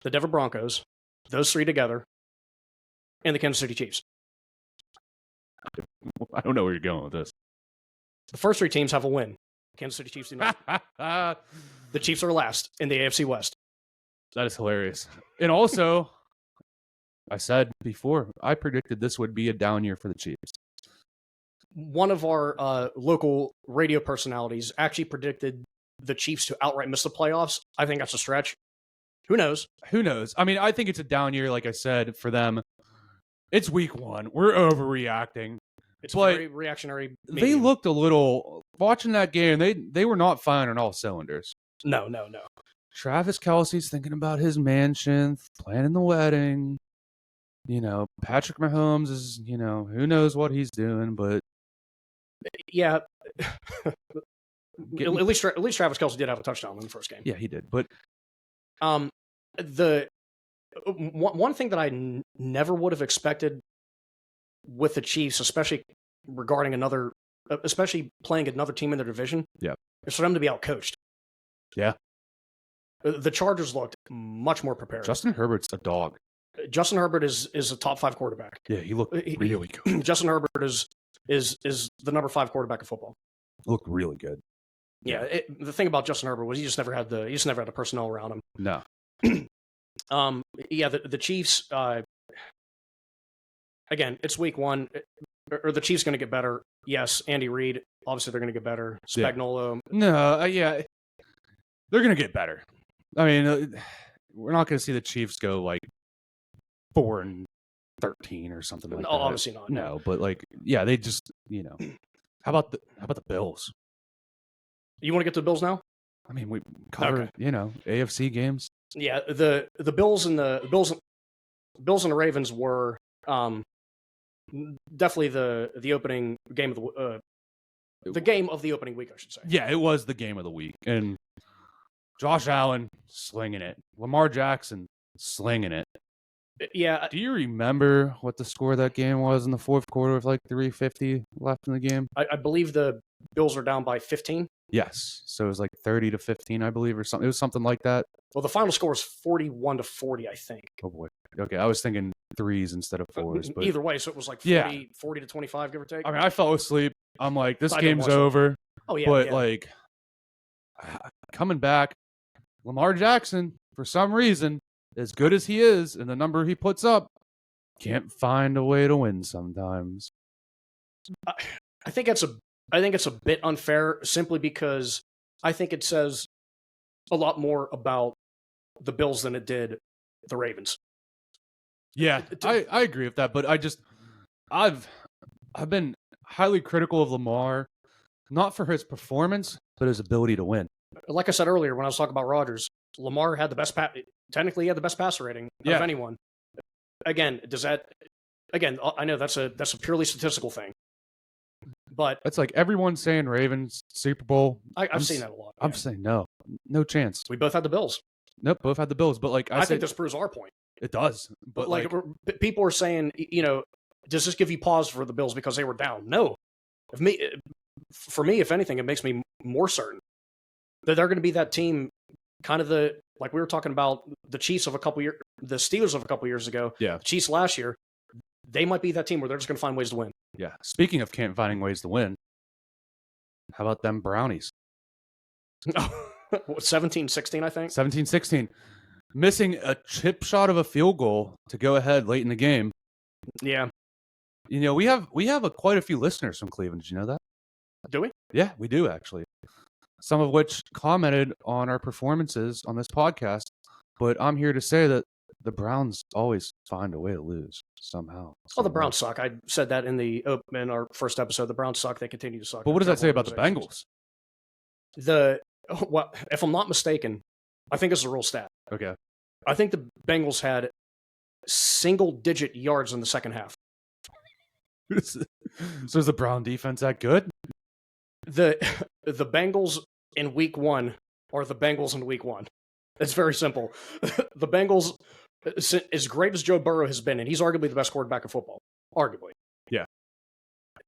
the Denver Broncos, those three together, and the Kansas City Chiefs? I don't know where you're going with this. The first three teams have a win. Kansas City Chiefs do not. The Chiefs are last in the AFC West. That is hilarious. And also, I said before, I predicted this would be a down year for the Chiefs. One of our local radio personalities actually predicted the Chiefs to outright miss the playoffs. I think that's a stretch. Who knows? Who knows? I mean, I think it's a down year, like I said, for them. It's week 1. We're overreacting. It's very reactionary. They looked a little... Watching that game, they were not firing on all cylinders. No. Travis Kelce's thinking about his mansion, planning the wedding. Patrick Mahomes is, who knows what he's doing, but... Yeah. At least Travis Kelce did have a touchdown in the first game. Yeah, he did. But the one thing that I never would have expected with the Chiefs, especially playing another team in their division, is for them to be outcoached. Yeah. The Chargers looked much more prepared. Justin Herbert's a dog. Justin Herbert is a top 5 quarterback. Yeah, he looked really good. Justin Herbert is the number 5 quarterback of football. Looked really good. Yeah, the thing about Justin Herbert was he just never had the personnel around him. No. The Chiefs. Again, it's week 1. Are the Chiefs going to get better? Yes. Andy Reid, obviously they're going to get better. Spagnuolo. Yeah. No, they're going to get better. I mean, we're not going to see the Chiefs go like 4-13 or something like that. Obviously not. No, but they just, how about the Bills? You want to get to the Bills now? I mean, we covered, AFC games. Yeah, the Bills and the Bills and the Ravens were definitely the opening game of the game of the opening week, I should say. Yeah, it was the game of the week, and Josh Allen slinging it, Lamar Jackson slinging it. Yeah, Do you remember what the score of that game was in the fourth quarter with like 3:50 left in the game? I believe the Bills are down by 15. Yes. So it was like 30-15, I believe, or something. It was something like that. Well, the final score was 41-40, I think. Oh boy. Okay, I was thinking threes instead of fours. But Either way, so it was like 40 to 25, give or take. I mean, I fell asleep. I'm like, this I didn't game's watch it. over. Oh yeah, But yeah. like, coming back, Lamar Jackson, for some reason, as good as he is and the number he puts up, can't find a way to win sometimes. I think it's a bit unfair simply because I think it says a lot more about the Bills than it did the Ravens. Yeah, I agree with that, but I've been highly critical of Lamar, not for his performance, but his ability to win. Like I said earlier when I was talking about Rodgers, Lamar had the best technically he had the best passer rating of anyone. Again, I know that's a purely statistical thing. But it's like everyone's saying Ravens, Super Bowl. I've seen that a lot. I'm saying no chance. We both had the Bills. Nope, both had the Bills. But like I think this proves our point. It does. But like people are saying, does this give you pause for the Bills because they were down? No. For me, if anything, it makes me more certain that they're going to be that team, kind of like we were talking about the Chiefs of the Steelers of a couple years ago. Yeah. The Chiefs last year, they might be that team where they're just going to find ways to win. Yeah. Speaking of can't finding ways to win, how about them Brownies? 17-16, I think. 17-16. Missing a chip shot of a field goal to go ahead late in the game. Yeah. We have quite a few listeners from Cleveland. Did you know that? Do we? Yeah, we do actually. Some of which commented on our performances on this podcast. But I'm here to say that the Browns always find a way to lose somehow. Oh, the Browns suck. I said that in our first episode. The Browns suck. They continue to suck. But what does that say about the Bengals? If I'm not mistaken, I think it's a real stat. Okay. I think the Bengals had single-digit yards in the second half. So is the Brown defense that good? The Bengals in week 1 are the Bengals in week 1. It's very simple. The Bengals, as great as Joe Burrow has been, and he's arguably the best quarterback in football, arguably. Yeah.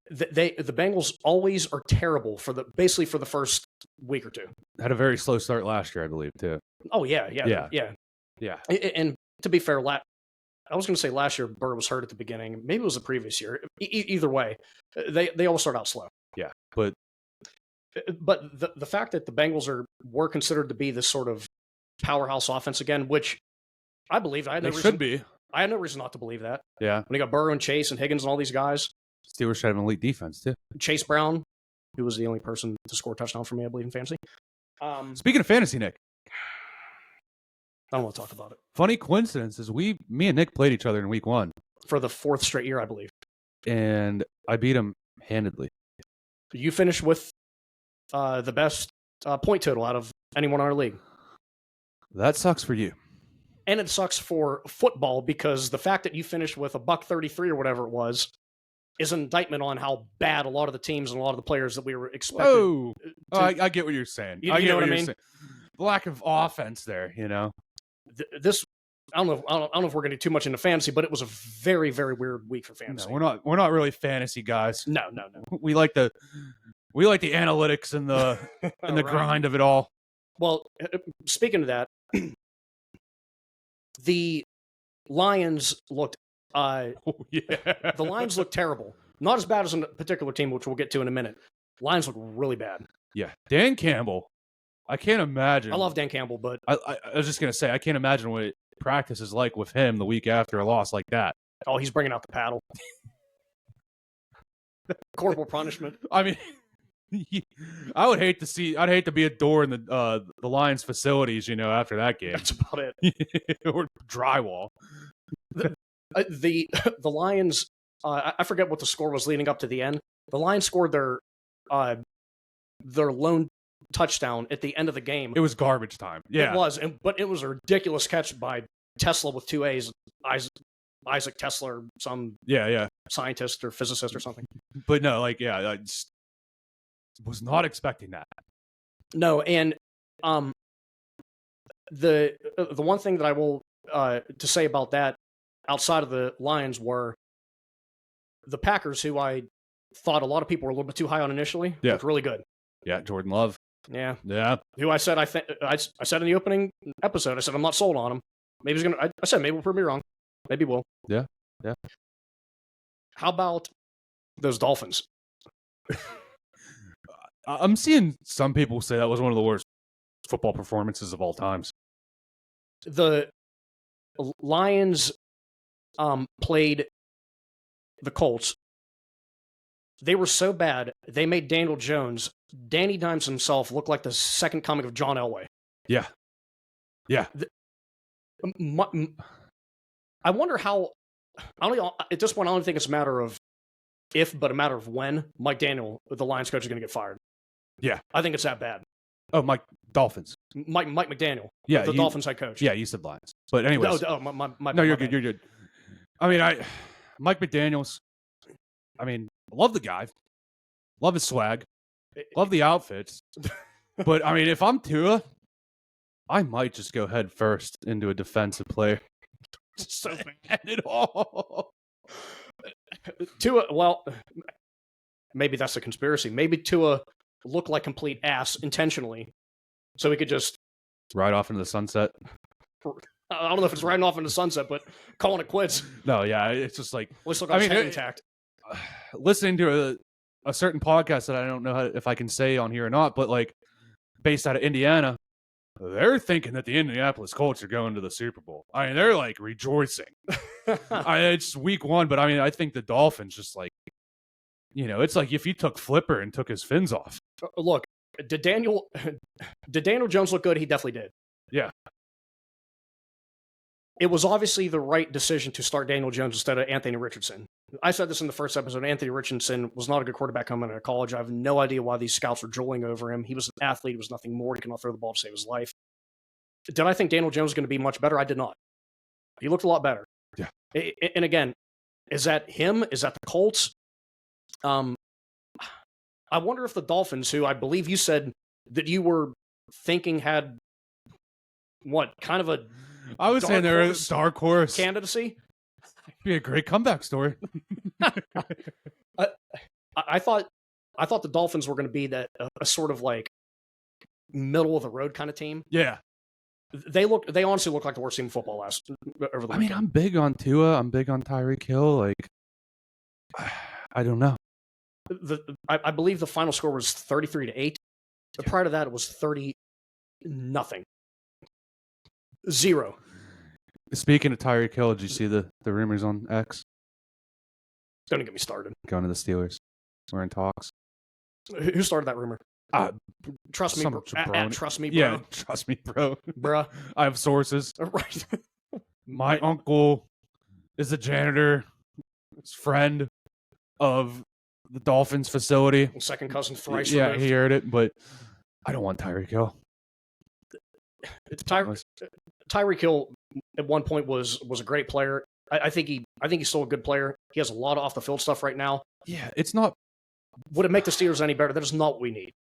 The Bengals always are terrible basically for the first week or two. Had a very slow start last year, I believe, too. Oh yeah. And to be fair, I was going to say last year Burrow was hurt at the beginning. Maybe it was the previous year. Either way, they all start out slow. Yeah, but the fact that the Bengals were considered to be this sort of powerhouse offense again, which I believe I had no reason not to believe that. Yeah, when you got Burrow and Chase and Higgins and all these guys, Steelers should have an elite defense too. Chase Brown, who was the only person to score a touchdown for me, I believe, in fantasy. Speaking of fantasy, Nick, I don't want to talk about it. Funny coincidence is me and Nick played each other in week 1 for the 4th straight year, I believe, and I beat him handedly. You finished with the best point total out of anyone in our league. That sucks for you. And it sucks for football because the fact that you finished with $133 or whatever it was is an indictment on how bad a lot of the teams and a lot of the players that we were expecting. I get what you're saying. You know what I mean? Saying. The lack of offense there, This I don't know if we're getting too much into fantasy, but it was a very, very weird week for fantasy. No, we're not really fantasy guys. No. We like the analytics and the and the grind of it all. Well, speaking of that, the Lions looked the Lions looked terrible. Not as bad as a particular team, which we'll get to in a minute. Lions look really bad. Yeah, Dan Campbell. I can't imagine. I love Dan Campbell, but I was just gonna say I can't imagine what practice is like with him the week after a loss like that. Oh, he's bringing out the paddle. Corporal punishment. I mean, I'd hate to be a door in the Lions facilities, after that game. That's about it. Or drywall. The Lions. I forget what the score was leading up to the end. The Lions scored their lone touchdown at the end of the game. It was garbage time. Yeah, it was, but it was a ridiculous catch by Tesla with 2 A's. Isaac Tesla, some scientist or physicist or something. But no, I just was not expecting that. No, and the one thing that I will to say about that outside of the Lions were the Packers, who I thought a lot of people were a little bit too high on initially. Yeah. Looked really good. Yeah, Jordan Love. Yeah. Yeah. Who I said I said in the opening episode, I said I'm not sold on him. Maybe he's gonna. I said maybe we'll prove me wrong. Maybe we'll. Yeah. Yeah. How about those Dolphins? I'm seeing some people say that was one of the worst football performances of all times. The Lions played the Colts. They were so bad, they made Daniel Jones, Danny Dimes himself, look like the second comic of John Elway. Yeah. Yeah. I wonder how. At this point, I don't think it's a matter of if, but a matter of when Mike Daniel, the Lions coach, is going to get fired. Yeah. I think it's that bad. Oh, Mike Dolphins. Mike McDaniel. Yeah. The Dolphins head coach. Yeah, you said Lions. But anyways. No, you're good. You're good. I mean, Mike McDaniels, I mean, love the guy. Love his swag. Love the outfits. But, I mean, if I'm Tua, I might just go head first into a defensive player. So bad at all. Tua, well, maybe that's a conspiracy. Maybe Tua looked like complete ass intentionally, so he could just ride off into the sunset. I don't know if it's riding off into the sunset, but calling it quits. No, yeah, it's just like let's look. I mean, intact. Listening to a certain podcast that I don't know if I can say on here or not, but like based out of Indiana. They're thinking that the Indianapolis Colts are going to the Super Bowl. I mean, they're like rejoicing. It's week 1, but I mean, I think the Dolphins just like, it's like if you took Flipper and took his fins off. Look, did Daniel Jones look good? He definitely did. Yeah. It was obviously the right decision to start Daniel Jones instead of Anthony Richardson. I said this in the first episode. Anthony Richardson was not a good quarterback coming out of college. I have no idea why these scouts were drooling over him. He was an athlete. He was nothing more. He cannot throw the ball to save his life. Did I think Daniel Jones was going to be much better? I did not. He looked a lot better. Yeah. And again, is that him? Is that the Colts? I wonder if the Dolphins, who I believe you said that you were thinking had what kind of a I was saying they're a dark horse candidacy. Be a great comeback story. I thought the Dolphins were going to be that a sort of like middle of the road kind of team. Yeah, they honestly look like the worst team in football over the weekend. I mean, I'm big on Tua. I'm big on Tyreek Hill. Like, I don't know. I believe the final score was 33-8. Prior to that, it was 30-0. 0. Speaking of Tyreek Hill, did you see the rumors on X? Don't get me started. Going to the Steelers. We're in talks. Who started that rumor? Trust me, bro. Trust me, bro. Yeah, trust me, bro. Bruh. I have sources. Right. My uncle is a janitor, friend of the Dolphins facility. Second cousin thrice Yeah, removed. he heard it, but I don't want Tyreek Hill. Tyreek Hill at one point was a great player. I think he's still a good player. He has a lot of off the field stuff right now. Yeah, it's not. Would it make the Steelers any better? That is not what we need.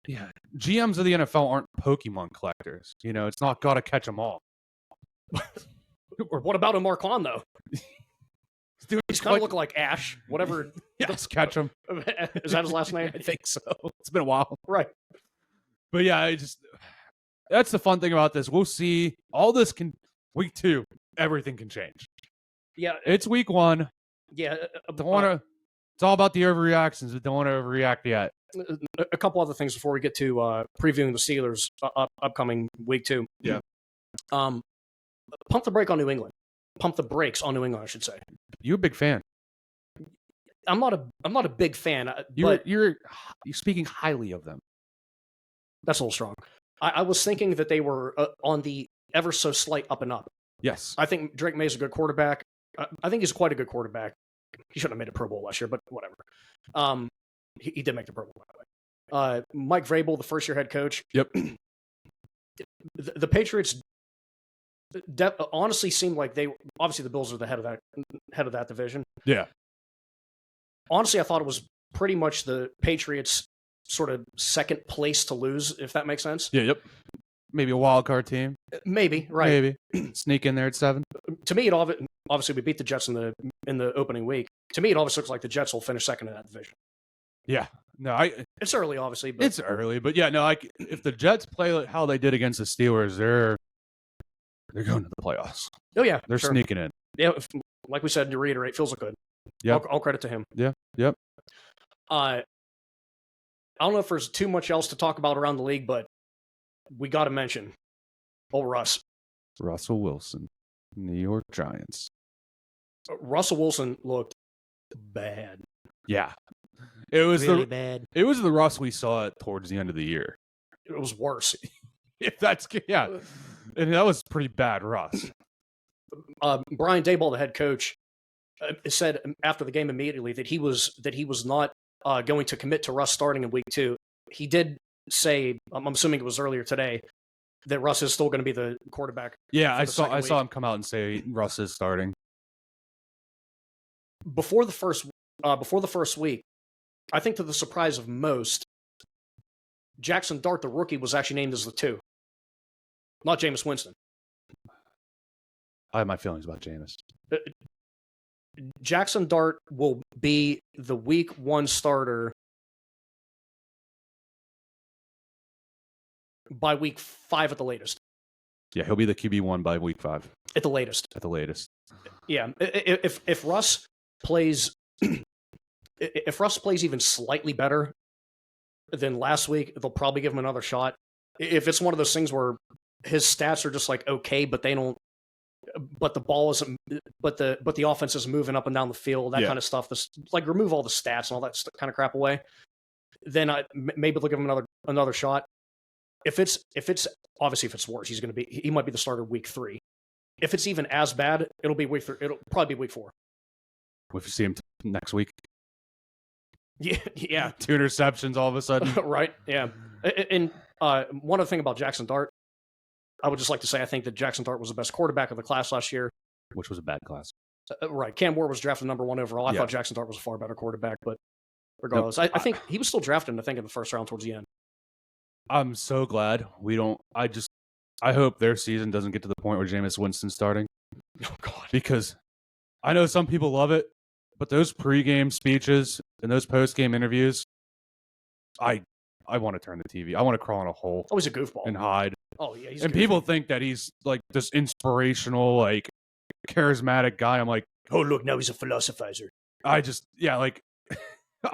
Yeah, GMs of the NFL aren't Pokemon collectors. It's not got to catch them all. Or what about Omar Khan though? Dude, he's kind of looking like Ash. Whatever. Yes, catch him. Is that his last name? I think so. It's been a while. Right. But yeah, that's the fun thing about this. We'll see. All this week 2, everything can change. Yeah. It's week 1. Yeah. Don't want to. It's all about the overreactions, but don't want to overreact yet. A couple other things before we get to previewing the Steelers upcoming week 2. Yeah. Pump the brake on New England. Pump the brakes on New England, I should say. You're a big fan. I'm not a big fan. You're speaking highly of them. That's a little strong. I was thinking that they were on the ever so slight up and up. Yes. I think Drake May's a good quarterback. I think he's quite a good quarterback. He shouldn't have made a Pro Bowl last year, but whatever. He did make the Pro Bowl, by the way. Mike Vrabel, the first-year head coach. Yep. The Patriots honestly seemed like obviously the Bills are the head of that division. Yeah. Honestly, I thought it was pretty much the Patriots' sort of second place to lose, if that makes sense. Yeah. Yep. Maybe a wild card team. Maybe, right. Maybe sneak in there at 7. To me, it obviously we beat the Jets in the opening week. To me, it always looks like the Jets will finish second in that division. Yeah. No, it's early, obviously. But it's early, but yeah, no. If the Jets play how they did against the Steelers, they're going to the playoffs. Oh yeah, they're sneaking in. Yeah, like we said, to reiterate, feels good. Yeah, all credit to him. Yeah, yep. I don't know if there's too much else to talk about around the league, but we got to mention old Russell Wilson, New York Giants. Russell Wilson looked bad. Yeah, it was really bad. It was the Russ we saw towards the end of the year. It was worse. If that's and that was pretty bad, Russ. Brian Daboll, the head coach, said after the game immediately that he was not going to commit to Russ starting in week 2. He did say, I'm assuming it was earlier today, that Russ is still going to be the quarterback. Yeah, I saw him come out and say Russ is starting. Before the first week, I think to the surprise of most, Jackson Dart, the rookie, was actually named as the 2, not Jameis Winston. I have my feelings about Jameis. Jackson Dart will be the week 1 starter by week 5 at the latest. Yeah, he'll be the QB1 by week 5. At the latest. At the latest. Yeah, if Russ plays even slightly better than last week, they'll probably give him another shot. If it's one of those things where his stats are just like okay, but they don't, but the ball isn't, but the offense is moving up and down the field, that kind of stuff. This, like, remove all the stats and all that kind of crap away. Then maybe they'll give him another shot. If it's obviously if it's worse, he might be the starter week 3. If it's even as bad, it'll be week 3. It'll probably be week 4. If you see him next week. Yeah. 2 interceptions all of a sudden. Right, yeah. And one other thing about Jackson Dart, I would just like to say I think that Jackson Dart was the best quarterback of the class last year. Which was a bad class. Right. Cam Ward was drafted number 1 overall. I thought Jackson Dart was a far better quarterback, but regardless, I think he was still drafted, I think, in the first round towards the end. I'm so glad we don't. I hope their season doesn't get to the point where Jameis Winston's starting. Oh, God. Because I know some people love it, but those pregame speeches and those postgame interviews, I want to turn the TV. I want to crawl in a hole. Oh, he's a goofball. And hide. Oh, yeah. And people think that he's like this inspirational, like charismatic guy. I'm like, oh, look, now he's a philosophizer. I'm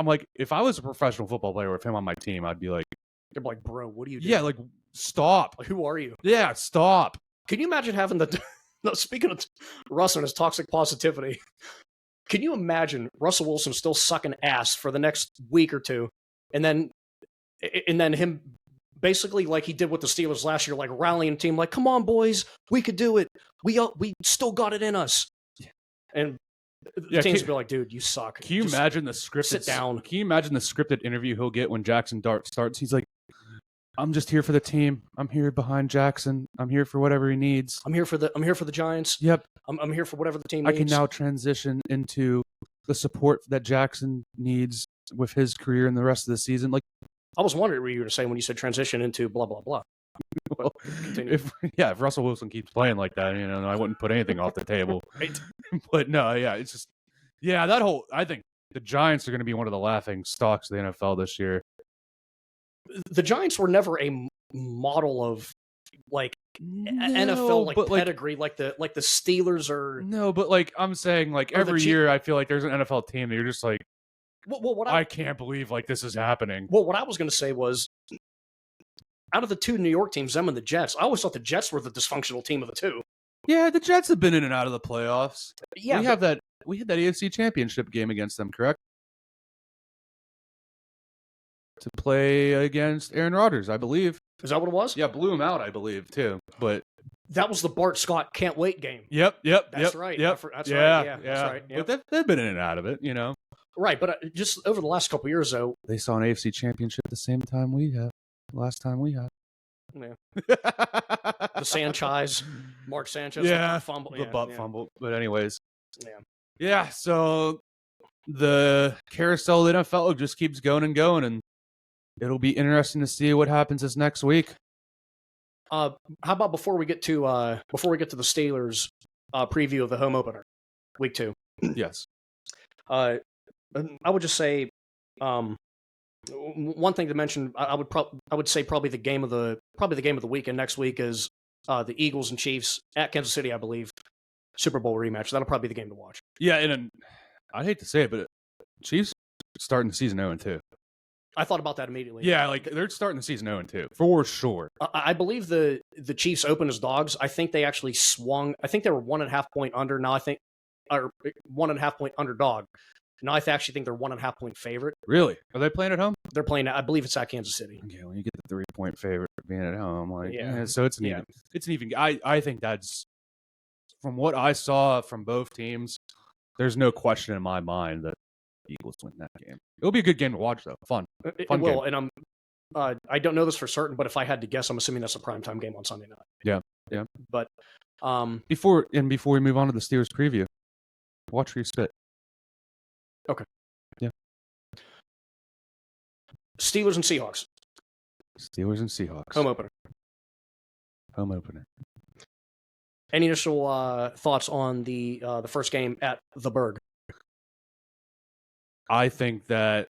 like, if I was a professional football player with him on my team, I'd be like, they're like, bro, what are you doing? Yeah, like, stop. Like, who are you? Yeah, stop. Can you imagine having no, speaking of Russ and his toxic positivity, can you imagine Russell Wilson still sucking ass for the next week or 2, and then him basically like he did with the Steelers last year, like rallying the team, like, come on, boys, we could do it. We still got it in us. And the teams would be like, dude, you suck. Can you imagine the scripted? Sit down. Can you imagine the scripted interview he'll get when Jackson Dart starts? He's like, I'm just here for the team. I'm here behind Jackson. I'm here for whatever he needs. I'm here for the Giants. Yep. I'm here for whatever the team needs. I can now transition into the support that Jackson needs with his career in the rest of the season. Like, I was wondering what you were going to say when you said transition into blah blah blah. Well, if Russell Wilson keeps playing like that, I wouldn't put anything off the table. Right. But no, yeah, it's just I think the Giants are going to be one of the laughing stocks of the NFL this year. The Giants were never a model of like NFL like pedigree, like the Steelers are. No, but like I'm saying, like every year I feel like there's an NFL team that you're just like, I can't believe like this is happening. Well, what I was going to say was, out of the 2 New York teams, them and the Jets, I always thought the Jets were the dysfunctional team of the 2. Yeah, the Jets have been in and out of the playoffs. Yeah, we had that AFC Championship game against them, correct? To play against Aaron Rodgers, I believe. Is that what it was? Yeah, blew him out, I believe, too. But that was the Bart Scott can't wait game. Yep. That's right. Yep. That's right. Yeah, that's right. Yep. But they've been in and out of it, Right, but just over the last couple of years, though, they saw an AFC Championship the same time we have. Last time we had. Yeah. The Sanchez, Mark Sanchez, the fumble, the butt fumble. But anyways, yeah. So the carousel of the NFL just keeps going and going, and it'll be interesting to see what happens this next week. How about before we get to the Steelers preview of the home opener, week 2? Yes. I would just say one thing to mention. I would say probably the game of the weekend next week is the Eagles and Chiefs at Kansas City, I believe. Super Bowl rematch. That'll probably be the game to watch. Yeah, and I hate to say it, but Chiefs starting the season 0-2. I thought about that immediately. Yeah, like they're starting the season 0-2 for sure. I believe the Chiefs opened as dogs. I think they actually swung. I think they were 1.5 point under. Now I think, or 1.5 point underdog. Now I actually think they're 1.5 point favorite. Really? Are they playing at home? They're playing. I believe it's at Kansas City. Yeah, when you get the 3 point favorite being at home, like Yeah. so it's an even. It's an even. I think that's from what I saw from both teams. There's no question in my mind that the Eagles win that game. It'll be a good game to watch, though. Fun will, game. And I don't know this for certain, but if I had to guess, I'm assuming that's a primetime game on Sunday night. Yeah. But before we move on to the Steelers preview, watch where you spit. Okay. Yeah. Steelers and Seahawks. Steelers and Seahawks. Home opener. Home opener. Any initial thoughts on the first game at the Berg? I think that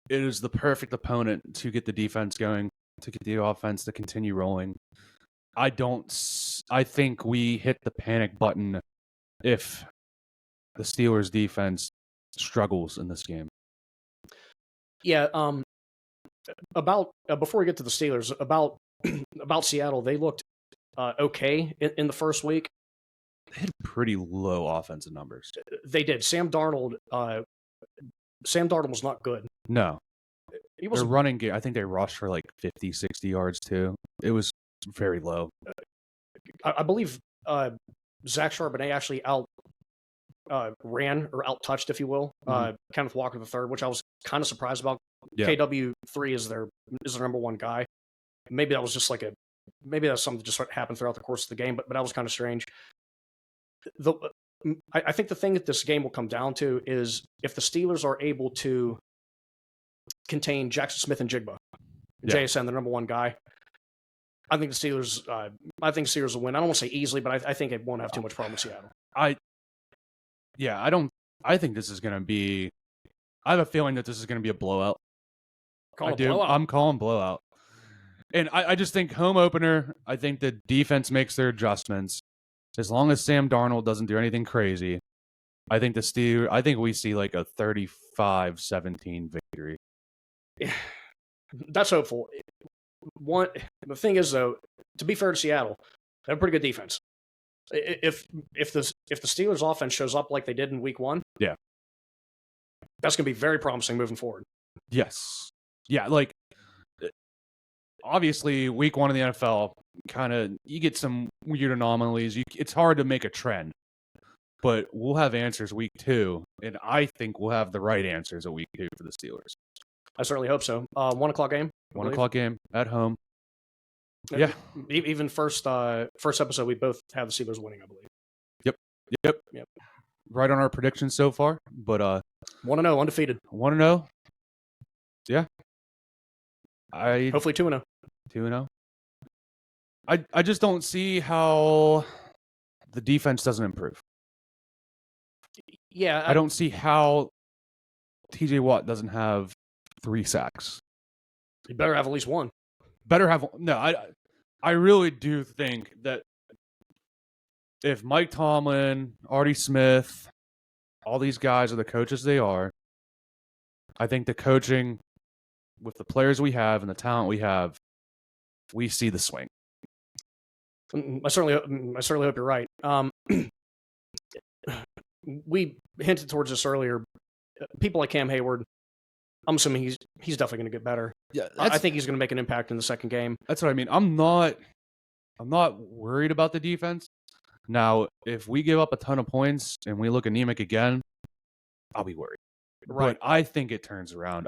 it is the perfect opponent to get the defense going, to get the offense to continue rolling. I think we hit the panic button if the Steelers defense struggles in this game. Yeah. About before we get to the Steelers, about Seattle, they looked okay in the first week. They had pretty low offensive numbers. They did. Sam Darnold was not good. No. He was their running game, I think they rushed for like 50, 60 yards too. It was very low. I believe Zach Charbonnet actually ran or out-touched, if you will, Kenneth Walker III, which I was kind of surprised about. Yeah. KW3 is their number one guy. Maybe that was just maybe that's something that just happened throughout the course of the game, but that was kind of strange. I think the thing that this game will come down to is if the Steelers are able to contain Jackson Smith and Jigba, JSN, the number one guy, I think the Steelers. Steelers will win. I don't want to say easily, but I think it won't have too much problem with Seattle. I think this is going to be. I have a feeling that this is going to be a blowout. I'm calling blowout. And I just think home opener, I think the defense makes their adjustments. As long as Sam Darnold doesn't do anything crazy, I think we see like a 35-17 victory. Yeah, that's hopeful. The thing is, though, to be fair to Seattle, they have a pretty good defense. If the Steelers' offense shows up like they did in Week 1, yeah, that's going to be very promising moving forward. Yes, yeah, like obviously Week 1 of the NFL, kind of you get some weird anomalies. It's hard to make a trend, but we'll have answers Week 2, and I think we'll have the right answers at Week 2 for the Steelers. I certainly hope so. 1 o'clock game. 1 o'clock game at home. Yeah. Even first episode, we both have the Steelers winning, I believe. Yep. Right on our predictions so far, but 1-0, undefeated. 1-0. Yeah. Hopefully 2-0. 2-0. I just don't see how the defense doesn't improve. Yeah. I don't see how TJ Watt doesn't have 3 sacks. You better have at least one. I really do think that if Mike Tomlin, Artie Smith, all these guys are the coaches they are, I think the coaching with the players we have and the talent we have, we see the swing. I certainly hope you're right. We hinted towards this earlier. People like Cam Hayward, I'm assuming he's definitely going to get better. Yeah, I think he's going to make an impact in the second game. That's what I mean. I'm not worried about the defense. Now, if we give up a ton of points and we look anemic again, I'll be worried. Right. But I think it turns around.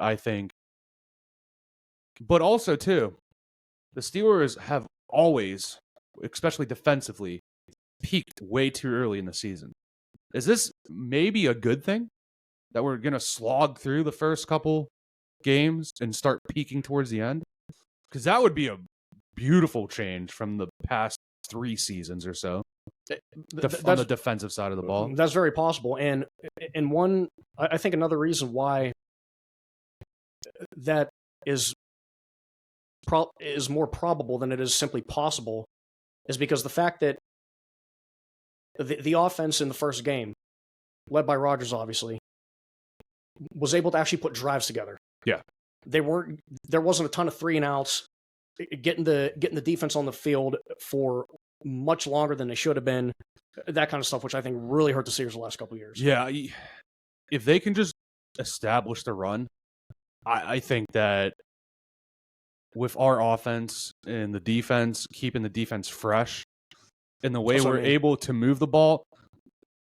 But also, too, the Steelers have always, especially defensively, peaked way too early in the season. Is this maybe a good thing? That we're going to slog through the first couple games and start peaking towards the end? Because that would be a beautiful change from the past 3 seasons or so. On the defensive side of the ball. That's very possible. And I think another reason why that is more probable than it is simply possible is because the fact that the offense in the first game, led by Rodgers, obviously, was able to actually put drives together. Yeah. There wasn't a ton of 3 and outs, getting the defense on the field for much longer than they should have been, that kind of stuff, which I think really hurt the Steelers the last couple of years. Yeah. If they can just establish the run, I think that with our offense and the defense, keeping the defense fresh, and the way we're able to move the ball,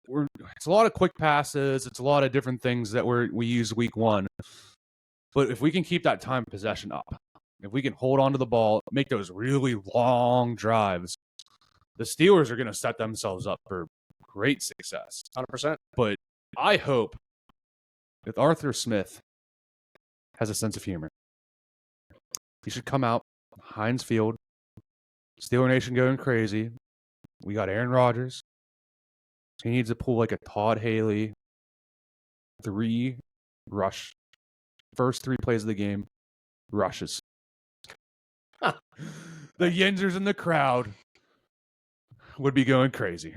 it's a lot of quick passes. It's a lot of different things that we use week 1. But if we can keep that time possession up, if we can hold on to the ball, make those really long drives, the Steelers are going to set themselves up for great success. 100%. But I hope that Arthur Smith has a sense of humor. He should come out, Heinz Field, Steeler Nation going crazy. We got Aaron Rodgers. He needs to pull like a Todd Haley 3 rush. First 3 plays of the game, rushes. The Yinzers in the crowd would be going crazy.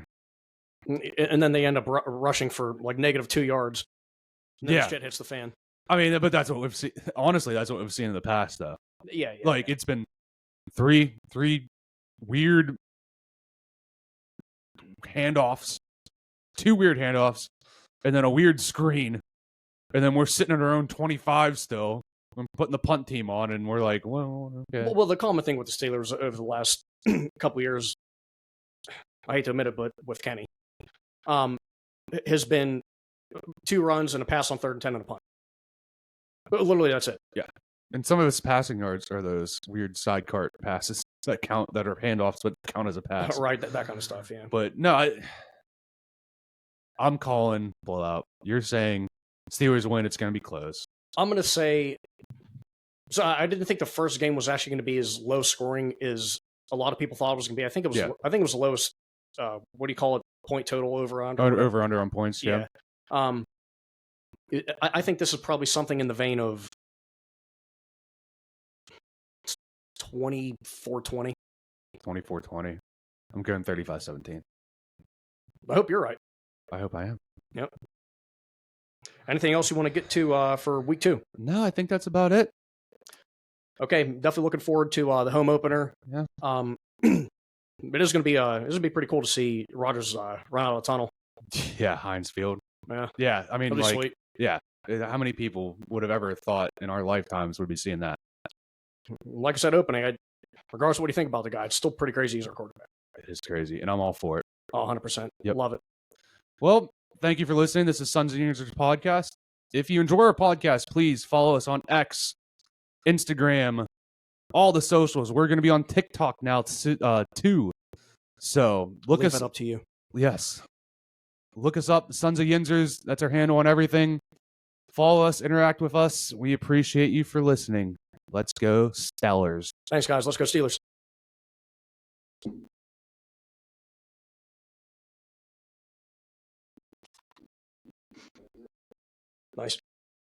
And then they end up rushing for like -2 yards. And then shit hits the fan. I mean, but that's what we've seen. Honestly, that's what we've seen in the past, though. Yeah. It's been three weird handoffs, 2 weird handoffs, and then a weird screen. And then we're sitting at our own 25 still. I'm putting the punt team on, and we're like, well, okay. Well, the common thing with the Steelers over the last couple of years, I hate to admit it, but with Kenny, has been 2 runs and a pass on 3rd and 10 and a punt. Literally, that's it. Yeah. And some of his passing yards are those weird side cart passes that are handoffs, but count as a pass. Right, that kind of stuff, yeah. But no, I'm calling blowout. You're saying Steelers win, it's going to be close. I'm going to say, so I didn't think the first game was actually going to be as low scoring as a lot of people thought it was going to be. I think it was the lowest, what do you call it, point total over under? Over under on points, yeah. I think this is probably something in the vein of 24-20. 24-20. I'm going 35-17. I hope you're right. I hope I am. Yep. Anything else you want to get to for week 2? No, I think that's about it. Okay, definitely looking forward to the home opener. Yeah. It is going to be pretty cool to see Rodgers run out of the tunnel. Yeah, Heinz Field. Yeah. Yeah, I mean, like, sweet. Yeah. How many people would have ever thought in our lifetimes would be seeing that? Like I said, opening, regardless of what you think about the guy, it's still pretty crazy he's our quarterback. It is crazy, and I'm all for it. Oh, 100%. Yep. Love it. Well, thank you for listening. This is Sons and Users Podcast. If you enjoy our podcast, please follow us on X, Instagram, all the socials. We're going to be on TikTok now too. So look us up to you. Yes. Look us up, Sons of Yinzers. That's our handle on everything. Follow us, interact with us. We appreciate you for listening. Let's go Stellars. Thanks, guys. Let's go Steelers. Nice.